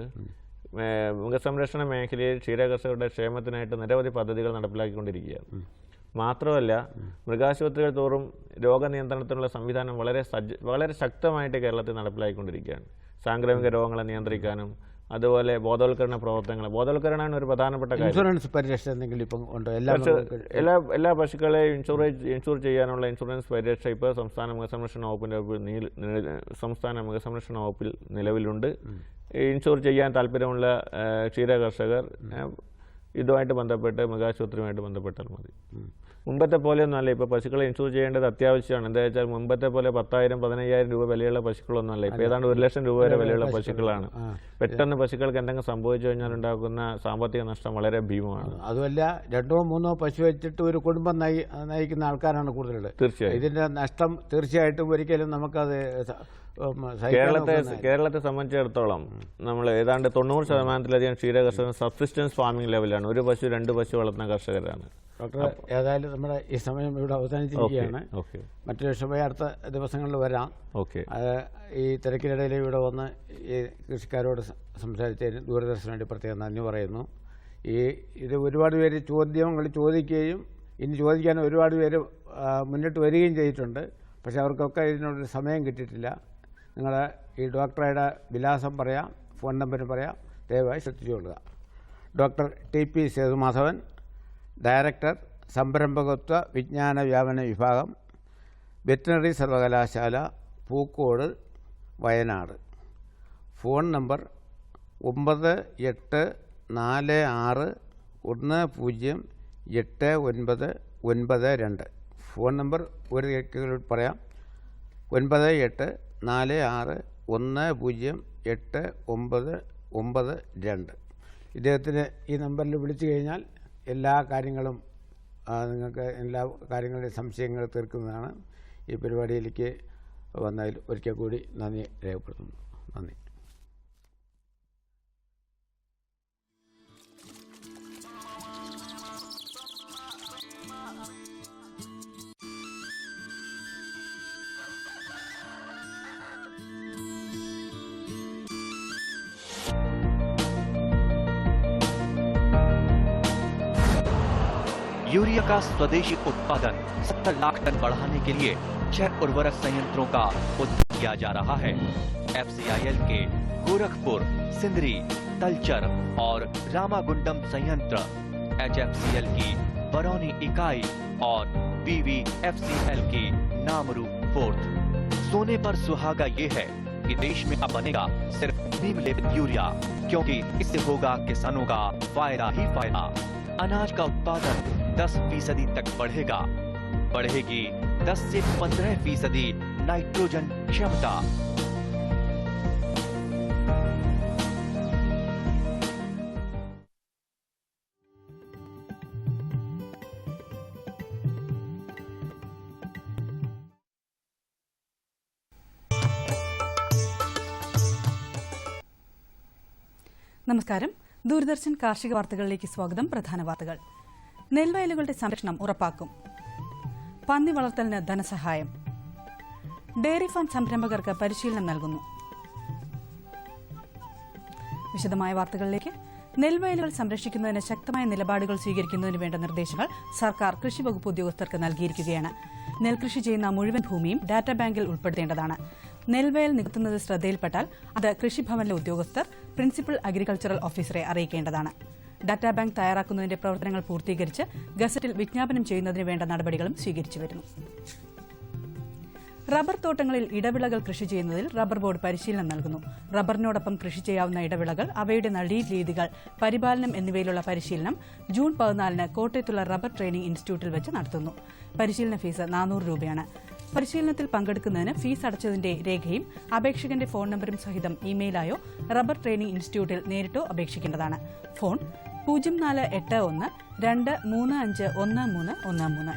മൃഗസംരക്ഷണ മേഖലയിൽ ക്ഷീരകർഷകരുടെ ക്ഷേമത്തിനായിട്ട് നിരവധി പദ്ധതികൾ നടപ്പിലാക്കിക്കൊണ്ടിരിക്കുകയാണ്. മാത്രമല്ല മൃഗാശുപത്രികൾ തോറും രോഗനിയന്ത്രണത്തിനുള്ള സംവിധാനം വളരെ ശക്തമായിട്ട് കേരളത്തിൽ നടപ്പിലാക്കിക്കൊണ്ടിരിക്കുകയാണ്. സാംക്രമിക രോഗങ്ങളെ നിയന്ത്രിക്കാനും അതുപോലെ ബോധവൽക്കരണ പ്രവർത്തനങ്ങൾ, ബോധവൽക്കരണമാണ് ഒരു പ്രധാനപ്പെട്ട കാര്യം. ഇൻഷുറൻസ് പരിരക്ഷ എന്തെങ്കിലും ഇപ്പം ഉണ്ടോ? എല്ലാ പശുക്കളെയും ഇൻഷുർ ചെയ്യാനുള്ള ഇൻഷുറൻസ് പരിരക്ഷ ഇപ്പോൾ സംസ്ഥാന മൃഗസംരക്ഷണ വകുപ്പിൽ നിലവിലുണ്ട്. ഇൻഷുർ ചെയ്യാൻ താല്പര്യമുള്ള ക്ഷീരകർഷകർ ഇതുമായിട്ട് ബന്ധപ്പെട്ട് മൃഗാശുപത്രിയുമായിട്ട് ബന്ധപ്പെട്ടാൽ മതി. മുമ്പത്തെ പോലെയൊന്നുമല്ല, ഇപ്പോൾ പശുക്കളെ ഇൻഷുർ ചെയ്യേണ്ടത് അത്യാവശ്യമാണ്. എന്താ വെച്ചാൽ മുമ്പത്തെ പോലെ 10,000-15,000 രൂപ വിലയുള്ള പശുക്കളൊന്നുമല്ല, ഇപ്പോൾ ഏതാണ്ട് 1,00,000 രൂപ വരെ വിലയുള്ള പശുക്കളാണ്. പെട്ടെന്ന് പശുക്കൾക്ക് എന്തെങ്കിലും സംഭവിച്ചു കഴിഞ്ഞാൽ ഉണ്ടാക്കുന്ന സാമ്പത്തിക നഷ്ടം വളരെ ഭീമമാണ്. അതുമല്ല 2-3 പശു വെച്ചിട്ട് ഒരു കുടുംബം നയിക്കുന്ന ആൾക്കാരാണ് കൂടുതലുള്ളത്. തീർച്ചയായും ഇതിന്റെ നഷ്ടം തീർച്ചയായിട്ടും ഒരിക്കലും നമുക്കത് കേരളത്തെ സംബന്ധിച്ചിടത്തോളം നമ്മൾ ഏതാണ്ട് 90%-ലധികം ക്ഷീരകർഷകർ സബ്സിസ്റ്റൻസ് ഫാമിംഗ് ലെവലാണ്. 1 പശു 2 പശു വളർത്തുന്ന കർഷകരാണ്. ഡോക്ടർ, ഏതായാലും നമ്മുടെ ഈ സമയം ഇവിടെ അവസാനിച്ചിരിക്കുകയാണ്. മറ്റൊരു വിഷയമായി അടുത്ത ദിവസങ്ങളിൽ വരാം. ഈ തിരക്കിനിടയിൽ ഇവിടെ വന്ന് ഈ കൃഷിക്കാരോട് സംസാരിച്ചതിന് ദൂരദർശനമായിട്ട് പ്രത്യേകം നന്ദി പറയുന്നു. ഇത് ഒരുപാട് പേര് ചോദ്യങ്ങൾ ചോദിക്കുകയും ഇനി ചോദിക്കാൻ ഒരുപാട് പേര് മുന്നിട്ട് വരികയും ചെയ്തിട്ടുണ്ട്. പക്ഷേ അവർക്കൊക്കെ ഇതിനൊരു സമയം കിട്ടിയിട്ടില്ല. നിങ്ങളുടെ ഈ ഡോക്ടറുടെ വിലാസം പറയാം, ഫോൺ നമ്പർ പറയാം, ദയവായി ശ്രദ്ധിച്ചുകൊള്ളുക. Doctor T P. സേതുമാധവൻ, ഡയറക്ടർ സംരംഭകത്വ വിജ്ഞാന വ്യാപന വിഭാഗം, വെറ്റിനറി സർവകലാശാല, Pookode, Wayanad. Phone number 9846108992. Phone number ഒരു പറയാം, 9846108992. ഇദ്ദേഹത്തിന് ഈ നമ്പറിൽ വിളിച്ചു കഴിഞ്ഞാൽ എല്ലാ കാര്യങ്ങളും നിങ്ങൾക്ക് എല്ലാ കാര്യങ്ങളുടെയും സംശയങ്ങൾ തീർക്കുന്നതാണ്. ഈ പരിപാടിയിലേക്ക് വന്നതിൽ ഒരിക്കൽ കൂടി നന്ദി രേഖപ്പെടുത്തുന്നു. നന്ദി. यूरिया का स्वदेशी उत्पादन 70 लाख टन बढ़ाने के लिए 6 उर्वरक संयंत्रों का उद्घाटन किया जा रहा है। FCIL के गोरखपुर, सिंदरी, तलचर और रामागुंडम संयंत्र, HFCL की बरौनी इकाई और PVFCL की नामरू फोर्थ। सोने पर सुहागा ये है कि देश में अब बनेगा सिर्फ नीम लेपित यूरिया, क्योंकि इससे होगा किसानों का फायदा ही फायदा। अनाज का उत्पादन 10% तक बढ़ेगा। बढ़ेगी 10 से 15% नाइट्रोजन क्षमता। നമസ്കാരം. ദൂരദർശൻ കാർഷിക വാർത്തകളിലേക്ക് സ്വാഗതം. പ്രധാന വാർത്തകൾ. നെൽവയലുകളുടെ സംരക്ഷണം ഉറപ്പാക്കും. പന്നി വളർത്തലിന് ധനസഹായം. ഡയറി ഫാം സംരംഭകർക്ക് പരിശീലനം നൽകുന്നു. വിശദമായ വാർത്തകളിലേക്ക്. നെൽവയലുകൾ സംരക്ഷിക്കുന്നതിന് ശക്തമായ നിലപാടുകൾ സ്വീകരിക്കുന്നതിന് വേണ്ട നിർദ്ദേശങ്ങൾ സർക്കാർ കൃഷി വകുപ്പ് ഉദ്യോഗസ്ഥർക്ക് നൽകിയിരിക്കുകയാണ്. നെൽകൃഷി ചെയ്യുന്ന മുഴുവൻ ഭൂമിയും ഡാറ്റാ ബാങ്കിൽ ഉൾപ്പെടുത്തേണ്ടതാണ്. നെൽവയൽ നികത്തുന്നത് ശ്രദ്ധയിൽപ്പെട്ടാൽ അത് കൃഷിഭവനിലെ ഉദ്യോഗസ്ഥർ പ്രിൻസിപ്പൽ അഗ്രികൾച്ചറൽ ഓഫീസറെ അറിയിക്കേണ്ടതാണ്. ഡാറ്റാ ബാങ്ക് തയ്യാറാക്കുന്നതിന്റെ പ്രവർത്തനങ്ങൾ പൂർത്തീകരിച്ച് ഗസറ്റിൽ വിജ്ഞാപനം ചെയ്യുന്നതിന് വേണ്ട നടപടികളും സ്വീകരിച്ചു വരുന്നു. റബ്ബർ തോട്ടങ്ങളിൽ ഇടവിളകൾ കൃഷി ചെയ്യുന്നതിൽ റബ്ബർ ബോർഡ് പരിശീലനം നൽകുന്നു. റബ്ബറിനോടൊപ്പം കൃഷി ചെയ്യാവുന്ന ഇടവിളകൾ, അവയുടെ നടീൽ രീതികൾ, പരിപാലനം എന്നിവയിലുള്ള പരിശീലനം ജൂൺ 14 കോട്ടയത്തുള്ള റബ്ബർ ട്രെയിനിംഗ് ഇൻസ്റ്റിറ്റ്യൂട്ടിൽ വെച്ച് നടത്തുന്നു. പരിശീലന ഫീസ് 400 രൂപയാണ്. പരിശീലനത്തിൽ പങ്കെടുക്കുന്നതിന് ഫീസ് അടച്ചതിന്റെ രേഖയും അപേക്ഷകന്റെ ഫോൺ നമ്പറും സഹിതം ഇമെയിലായോ റബ്ബർ ട്രെയിനിംഗ് ഇൻസ്റ്റിറ്റ്യൂട്ടിൽ നേരിട്ടോ അപേക്ഷിക്കേണ്ടതാണ്. ഫോൺ 0481 235 1313.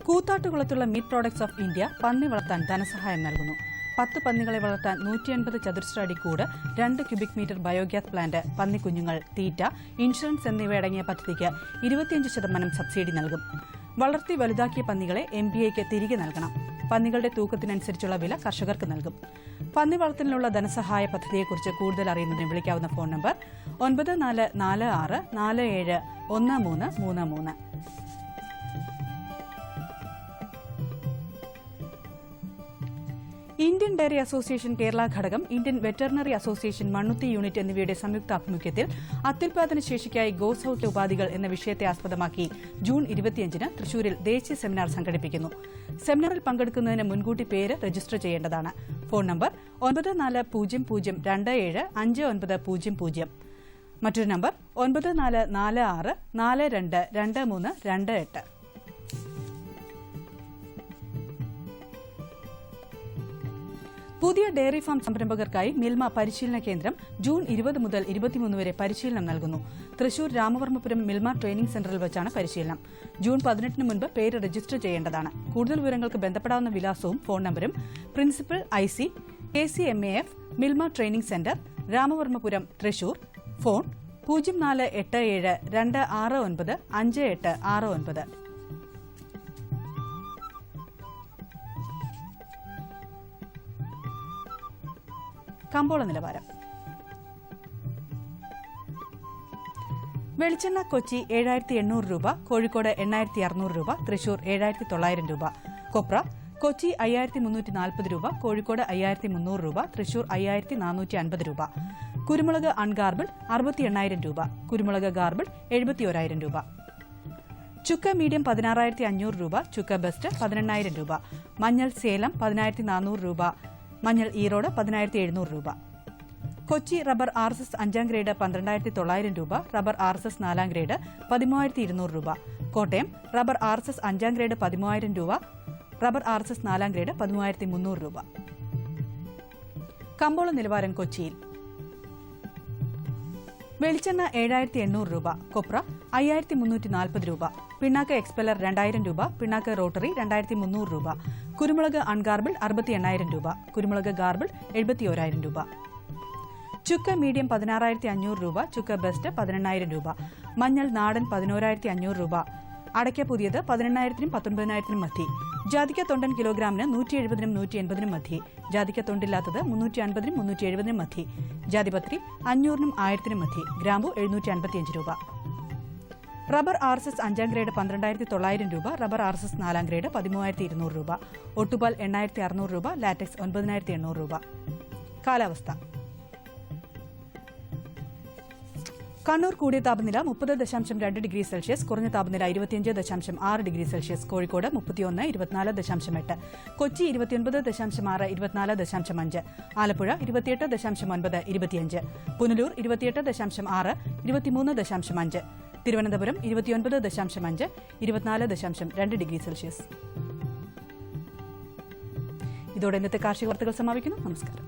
കൂത്താട്ടുകുളത്തുള്ള മീറ്റ് പ്രോഡക്ട്സ് ഓഫ് ഇന്ത്യ പന്നി വളർത്താൻ ധനസഹായം നൽകുന്നു. 10 പന്നികളെ വളർത്താൻ 180 ചതുരശ്ര അടി കൂട്, 2 ക്യൂബിക് മീറ്റർ ബയോഗ്യാസ് പ്ലാന്റ്, പന്നിക്കുഞ്ഞുങ്ങൾ, തീറ്റ, ഇൻഷുറൻസ് എന്നിവയടങ്ങിയ പദ്ധതിക്ക് 25% സബ്സിഡി നൽകും. വളർത്തി വലുതാക്കിയ പന്നികളെ MBAക്ക് തിരികെ നൽകണം. പന്നികളുടെ തൂക്കത്തിനനുസരിച്ചുള്ള വില കർഷകർക്ക് നൽകും. പന്നി വളർത്തലിനുള്ള ധനസഹായ പദ്ധതിയെക്കുറിച്ച് കൂടുതൽ അറിയുന്നതിന് വിളിക്കാവുന്ന phone number 9446471333. Indian dairy association Kerala ഘടകം, Indian veterinary association Mannuthy unit എന്നിവയുടെ സംയുക്താഭിമുഖ്യത്തിൽ അത്യുൽപാദന ശേഷിക്കായി ഗോസൌഖ്യ ഉപാധികൾ എന്ന വിഷയത്തെ ആസ്പദമാക്കി ജൂൺ 25-ന് തൃശൂരിൽ ദേശീയ സെമിനാർ സംഘടിപ്പിക്കുന്നു. സെമിനാറിൽ പങ്കെടുക്കുന്നതിന് മുൻകൂട്ടി പേര് രജിസ്റ്റർ ചെയ്യേണ്ടതാണ്. Phone number 9400275900. മറ്റൊരു നമ്പർ 9446422328. പുതിയ ഡയറി ഫാം സംരംഭകർക്കായി മിൽമ പരിശീലന കേന്ദ്രം ജൂൺ 20 മുതൽ 23 വരെ പരിശീലനം നൽകുന്നു. തൃശൂർ രാമവർമ്മപുരം മിൽമ ട്രെയിനിംഗ് സെന്ററിൽ വെച്ചാണ് പരിശീലനം. ജൂൺ 18-ന് മുൻപ് പേര് രജിസ്റ്റർ ചെയ്യേണ്ടതാണ്. കൂടുതൽ വിവരങ്ങൾക്ക് ബന്ധപ്പെടാവുന്ന വിലാസവും ഫോൺ നമ്പരും principal IC KCMAF Milma training centre, Ramavarmapuram, Thrissur. Phone 048726956869. കമ്പോള നിലവാരം. വെളിച്ചെണ്ണ കൊച്ചി 7800 രൂപ, കോഴിക്കോട് 8600 രൂപ, തൃശൂർ 7900 രൂപ. കൊപ്ര കൊച്ചി 5340 രൂപ, കോഴിക്കോട് 5300 രൂപ, തൃശൂർ 5450 രൂപ. കുരുമുളക് അൺഗാർബിൾ 68000 രൂപ, കുരുമുളക് ഗാർബിൾ 71000 രൂപ. ചുക്ക മീഡിയം 16500 രൂപ, ചുക്ക ബെസ്റ്റ് 18000 രൂപ. മഞ്ഞൾ സേലം 10400 രൂപ, മഞ്ഞൾ ഈറോഡ് 10700 രൂപ. കൊച്ചി റബ്ബർ RSS 5ാം ഗ്രേഡ് 12900 രൂപ, റബ്ബർ RSS 4ാം ഗ്രേഡ് 13200 രൂപ. കോട്ടയം റബ്ബർ RSS 5ാം ഗ്രേഡ് 13000 രൂപ, റബ്ബർ RSS 4ാം ഗ്രേഡ് 13300 രൂപ. കമ്പോള നിലവാരം കൊച്ചിയിൽ. വെളിച്ചെണ്ണ 7800 രൂപ, കൊപ്ര 5340 രൂപ, പിണ്ണാക്ക് എക്സ്പെല്ലർ 2000 രൂപ, പിണ്ണാക്ക് റോട്ടറി 2300 രൂപ. കുരുമുളക് അൺഗാർബിൾ 68000 രൂപ, കുരുമുളക് ഗാർബിൾ 71000 രൂപ. ചുക്ക് മീഡിയം 16500 രൂപ, ചുക്ക് ബെസ്റ്റ് 18000 രൂപ. മഞ്ഞൾ നാടൻ 11500 രൂപ. അടയ്ക്ക പുതിയത് 18000-നും 19000-നും മധ്യേ. ജാതിക്ക തൊണ്ടൻ കിലോഗ്രാമിന് 170-നും 180-നും മധ്യേ. ജാതിക്ക തൊണ്ടില്ലാത്തത് 350-നും 370-നും മധ്യേ. ജാതിപത്രി 500-നും 1000-നും മധ്യേ. ഗ്രാമ്പു 755 രൂപ. റബ്ബർ RSS 5ാം ഗ്രേഡ് 12900 രൂപ, റബ്ബർ RSS 4ാം ഗ്രേഡ് 13200 രൂപ. ഒട്ടുപാൽ 8600 രൂപ, ലാറ്റക്സ് 9800 രൂപ. കാലാവസ്ഥ. കണ്ണൂർ കൂടിയ താപനില 30.2 ഡിഗ്രി സെൽഷ്യസ്, കുറഞ്ഞ താപനില 25.6 degree Celsius. Kozhikode 31, 24.8. Kochi 29.6, 24.5. Alappuzha 28.9, 25. Punalur 28.6, 23.5. Thiruvananthapuram 29.5, 24.2 degree Celsius. ഇതോടെ ഇന്നത്തെ കാർഷിക വാർത്തകൾ സമാപിക്കുന്നു. നമസ്കാരം.